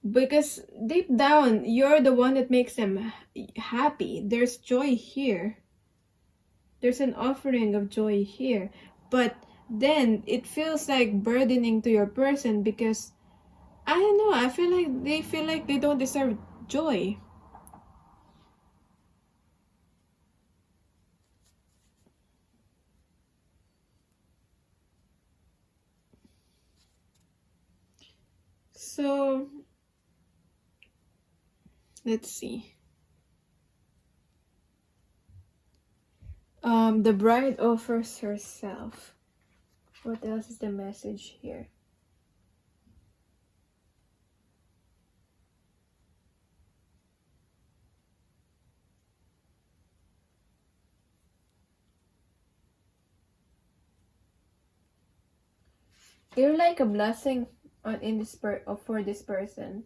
Because deep down, you're the one that makes them happy. There's joy here. There's an offering of joy here. But then it feels like burdening to your person because, I don't know, I feel like they don't deserve joy. So let's see. The bride offers herself. What else is the message here? You're like a blessing for this person.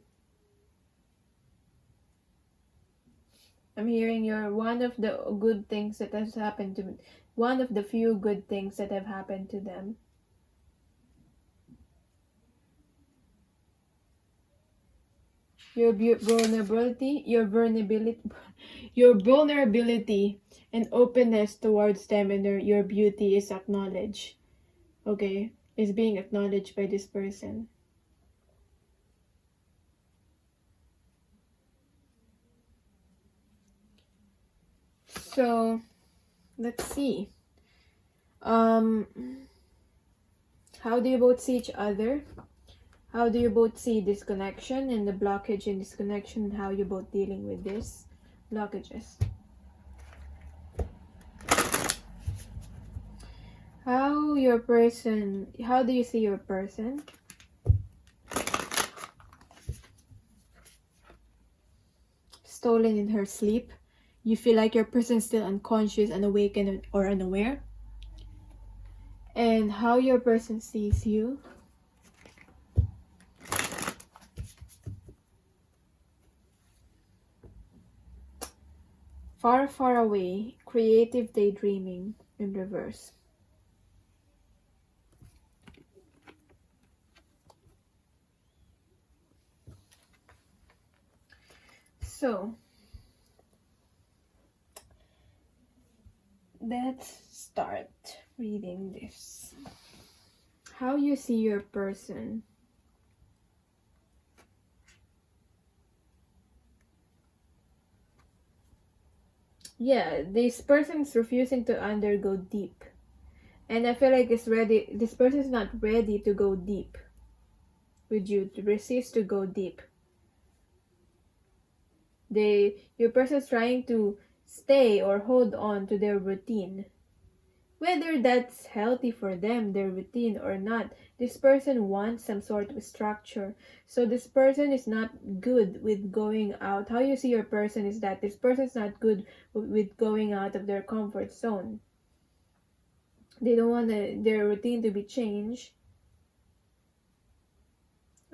I'm hearing you're one of the good things that has happened to me. One of the few good things that have happened to them. Your your vulnerability and openness towards them and your beauty is acknowledged. Okay, is being acknowledged by this person. So let's see. How do you both see each other? How do you both see this connection and the blockage in this connection, and how you both dealing with this blockages? How do you see your person? Stolen in her sleep. You feel like your person is still unconscious, unawakened, or unaware. And how your person sees you. Far, far away, creative daydreaming in reverse. So, let's start reading this. How you see your person. Yeah, this person is refusing to undergo deep. And I feel like this person is not ready to go deep with you, to resist to go deep. Your person is trying to stay or hold on to their routine. Whether that's healthy for them, their routine, or not, this person wants some sort of structure. So this person is not good with going out. How you see your person is that this person is not good with going out of their comfort zone. They don't want their routine to be changed.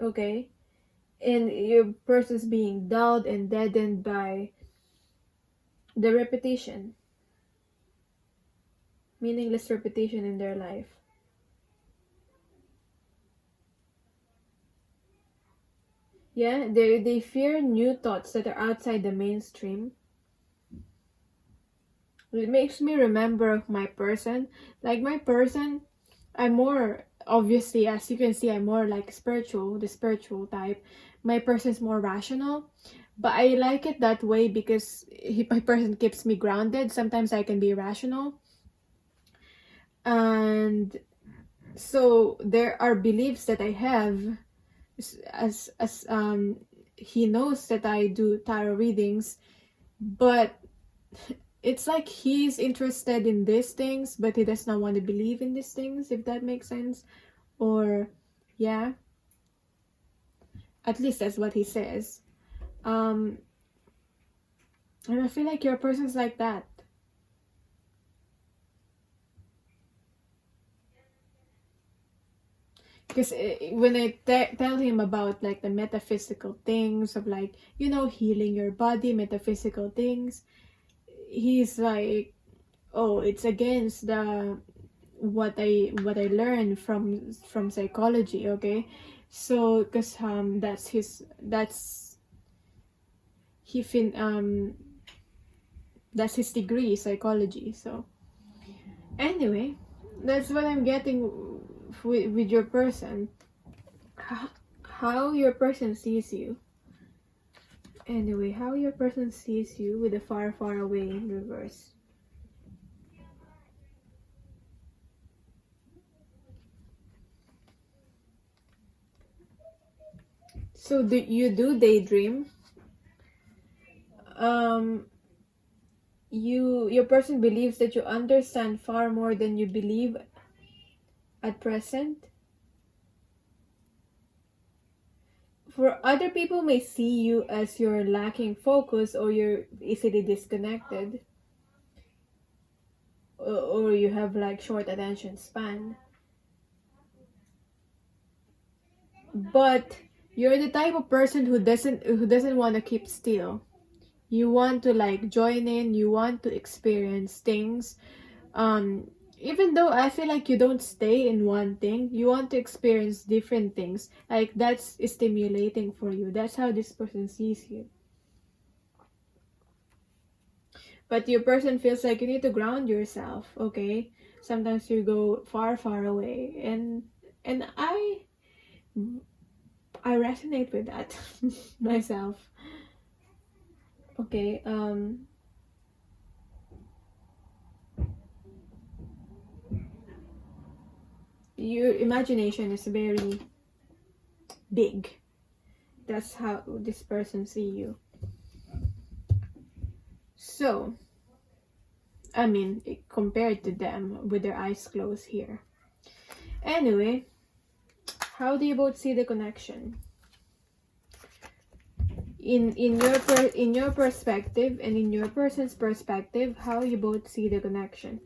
Okay? And your person's being dulled and deadened by the repetition. Meaningless repetition in their life. Yeah, they fear new thoughts that are outside the mainstream. It makes me remember of my person. Like my person, I'm more, obviously, as you can see, I'm more like the spiritual type. My person is more rational. But I like it that way because my person keeps me grounded. Sometimes I can be rational. And so there are beliefs that I have as he knows that I do tarot readings, but it's like he's interested in these things, but he does not want to believe in these things, if that makes sense. Or yeah, at least that's what he says. And I feel like your person's like that. Because when I tell him about like the metaphysical things of like, healing your body, metaphysical things, he's like, oh, it's against the what I learned from psychology. Okay, so because that's his degree, psychology. So anyway, that's what I'm getting with your person. How your person sees you. Anyway, how your person sees you with the far, far away in reverse. So you do daydream. Your person believes that you understand far more than you believe at present. For other people may see you as you're lacking focus, or you're easily disconnected, or you have like short attention span. But you're the type of person who doesn't want to keep still. You want to like join in, you want to experience things. even though I feel like you don't stay in one thing, you want to experience different things. Like, that's stimulating for you. That's how this person sees you. But your person feels like you need to ground yourself, okay? Sometimes you go far, far away. And I resonate with that myself. Okay, your imagination is very big. That's how this person see you. So, I mean, compared to them with their eyes closed here. Anyway, how do you both see the connection? In your perspective and in your person's perspective, how you both see the connection?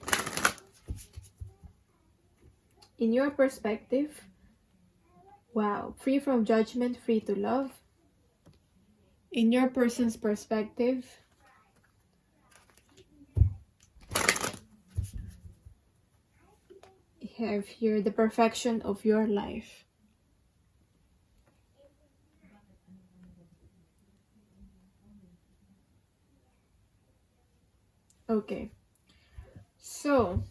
In your perspective, wow, free from judgment, free to love. In your person's perspective, you have here the perfection of your life. Okay, so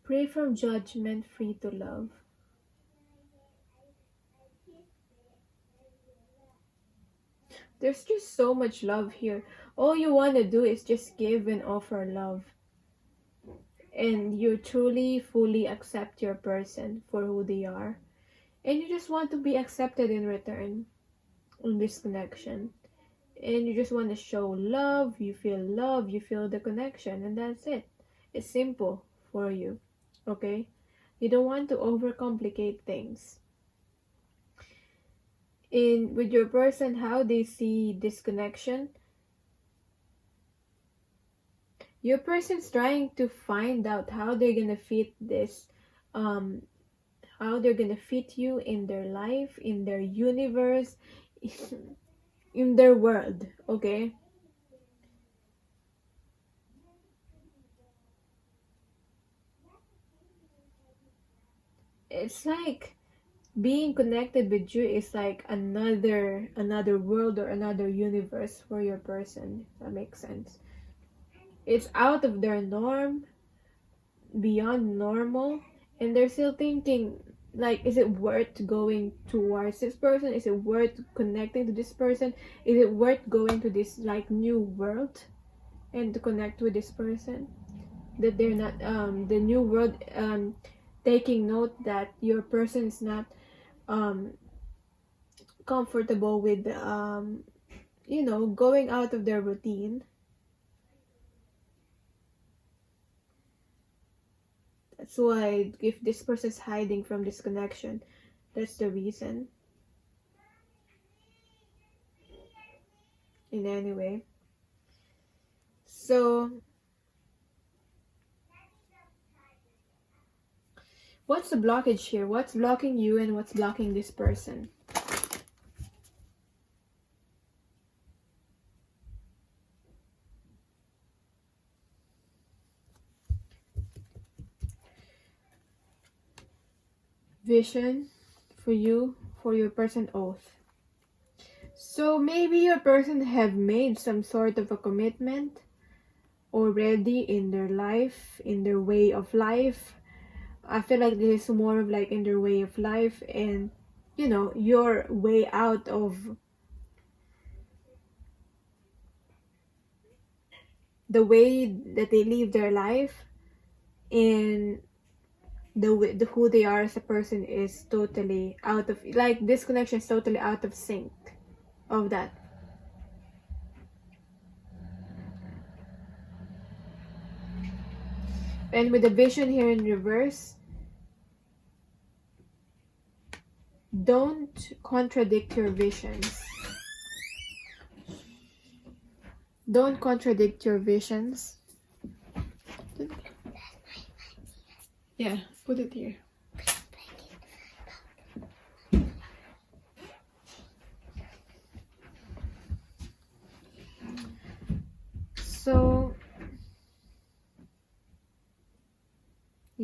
free from judgment, free to love. There's just so much love here. All you want to do is just give and offer love. And you truly, fully accept your person for who they are. And you just want to be accepted in return in this connection. And you just want to show love, you feel the connection, and that's it. It's simple for you, okay? You don't want to overcomplicate things. With your person, how they see this connection, your person's trying to find out how they're gonna fit this, how they're gonna fit you in their life, in their universe, in their world, okay? It's like being connected with you is like another world or another universe for your person, if that makes sense. It's out of their norm, beyond normal, and they're still thinking, like, is it worth going towards this person? Is it worth connecting to this person? Is it worth going to this like new world and to connect with this person? That they're not the new world, taking note that your person is not comfortable with going out of their routine. That's why if this person is hiding from this connection, that's the reason. In any way. So, what's the blockage here? What's blocking you and what's blocking this person? Vision for you, for your person, oath. So maybe your person have made some sort of a commitment already in their life, in their way of life. I feel like this is more of like in their way of life, and your way out of the way that they live their life, and who they are as a person is totally out of, like, this connection is totally out of sync of that. And with the vision here in reverse, don't contradict your visions. Don't contradict your visions. Yeah, put it here.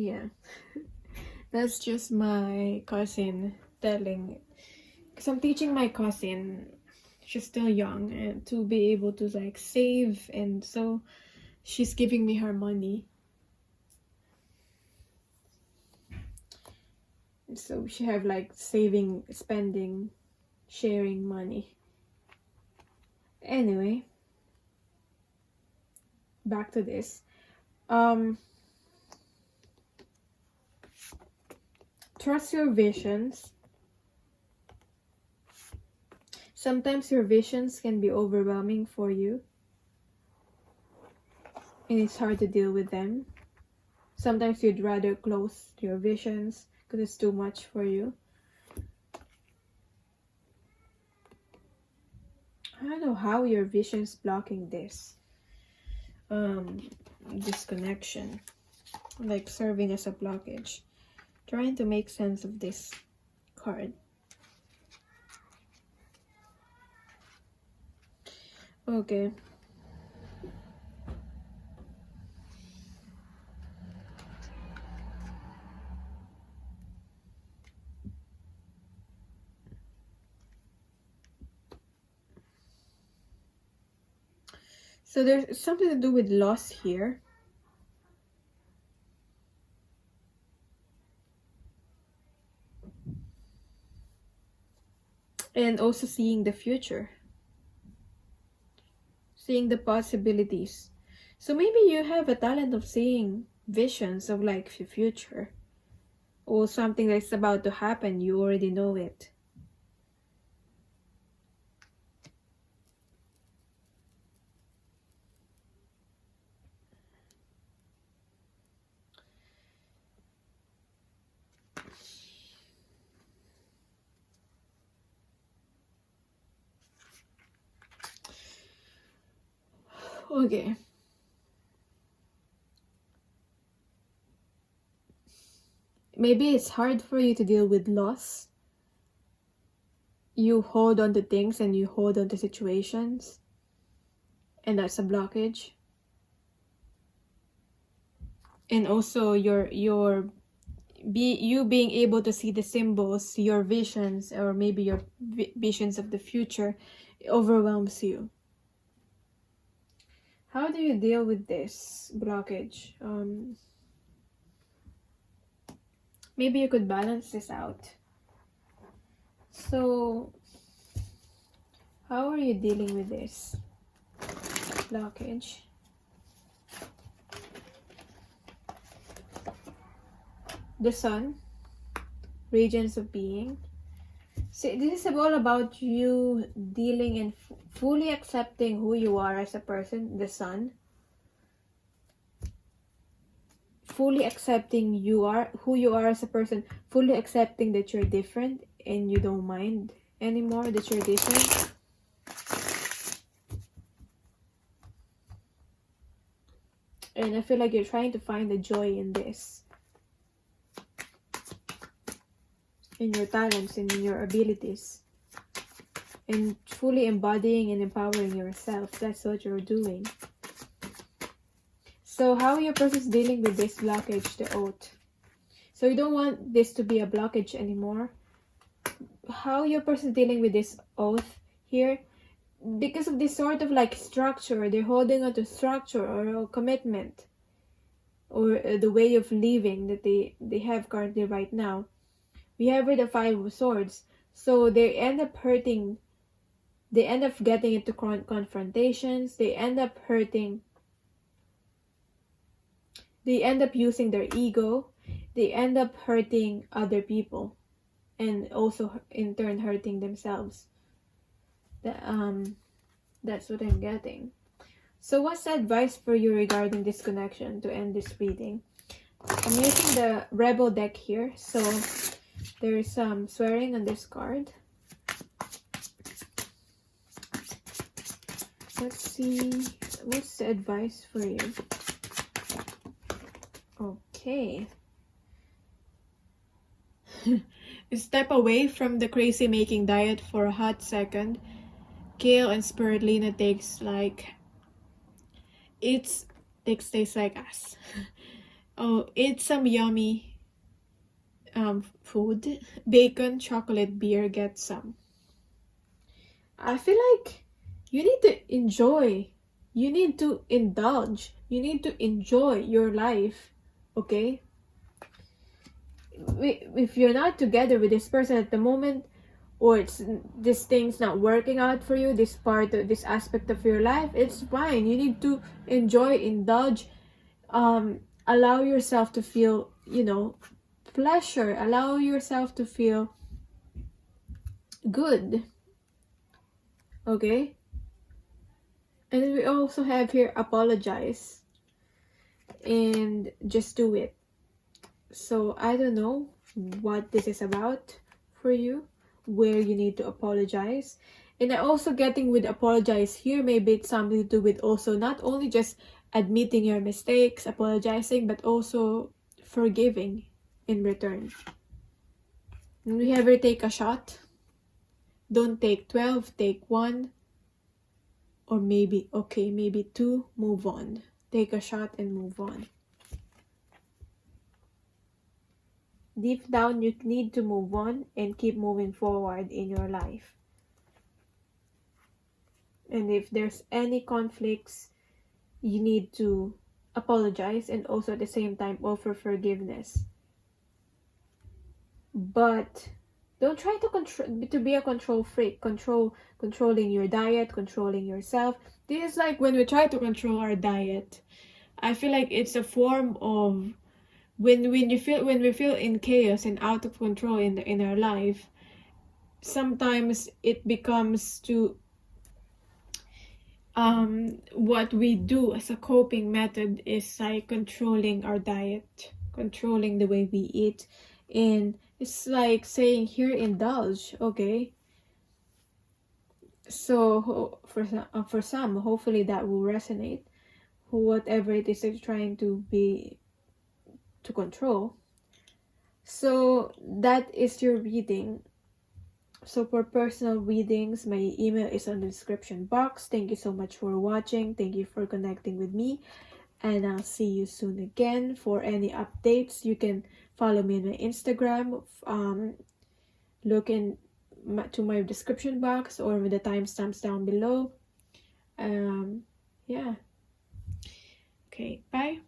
Yeah. That's just my cousin telling, because I'm teaching my cousin, she's still young, and to be able to like save, and so she's giving me her money. So she have like saving, spending, sharing money. Anyway, back to this. Trust your visions. Sometimes your visions can be overwhelming for you, and it's hard to deal with them. Sometimes you'd rather close your visions because it's too much for you. I don't know how your vision's blocking this connection, like serving as a blockage. Trying to make sense of this card. Okay. So there's something to do with loss here. And also seeing the future. Seeing the possibilities. So maybe you have a talent of seeing visions of like the future. Or something that's about to happen, you already know it. Okay. Maybe it's hard for you to deal with loss. You hold on to things and you hold on to situations. And that's a blockage. And also you being able to see the symbols, your visions, or maybe your visions of the future, overwhelms you. How do you deal with this blockage? Maybe you could balance this out. So, how are you dealing with this blockage? The Sun, Regions of Being. See, this is all about you dealing and fully accepting who you are as a person, the Sun. Fully accepting who you are as a person, fully accepting that you're different and you don't mind anymore that you're different. And I feel like you're trying to find the joy in this, in your talents and in your abilities, and fully embodying and empowering yourself. That's what you're doing. So how your person is dealing with this blockage, the oath. So you don't want this to be a blockage anymore. How your person is dealing with this oath here, because of this sort of like structure, they're holding on to structure or a commitment, or the way of living that they have currently right now. We have the Five of Swords. So they end up hurting. They end up getting into confrontations. They end up hurting. They end up using their ego. They end up hurting other people. And also in turn hurting themselves. That's what I'm getting. So what's the advice for you regarding this connection to end this reading? I'm using the Rebel deck here. So there's some swearing on this card. Let's see. What's the advice for you? Okay. Step away from the crazy making diet for a hot second. Kale and spirulina tastes like ass. Oh, eat some yummy food. Bacon, chocolate, beer, get some. I feel like you need to enjoy. You need to indulge. You need to enjoy your life. Okay? If you're not together with this person at the moment, or it's this thing's not working out for you, this part of this aspect of your life, it's fine. You need to enjoy, indulge, allow yourself to feel, pleasure, allow yourself to feel good. Okay? And then we also have here apologize, and just do it. So I don't know what this is about for you, where you need to apologize. And I also getting with apologize here, maybe it's something to do with also not only just admitting your mistakes, apologizing, but also forgiving in return. And we ever take a shot? Don't take 12, take 1. Or maybe 2, move on. Take a shot and move on. Deep down, you need to move on and keep moving forward in your life. And if there's any conflicts, you need to apologize and also at the same time offer forgiveness. But don't try to be a control freak, controlling your diet, controlling yourself. This is like when we try to control our diet. I feel like it's a form of when we feel in chaos and out of control in our life. Sometimes it becomes to what we do as a coping method is like controlling our diet, controlling the way we eat, and it's like saying here, indulge. Okay, so for some, hopefully that will resonate. Whatever it is that you're trying to control. So that is your reading. So for personal readings, my email is on the description box. Thank you so much for watching. Thank you for connecting with me. And I'll see you soon again. For any updates, you can follow me on my Instagram. Look to my description box or with the timestamps down below. Yeah. Okay, bye.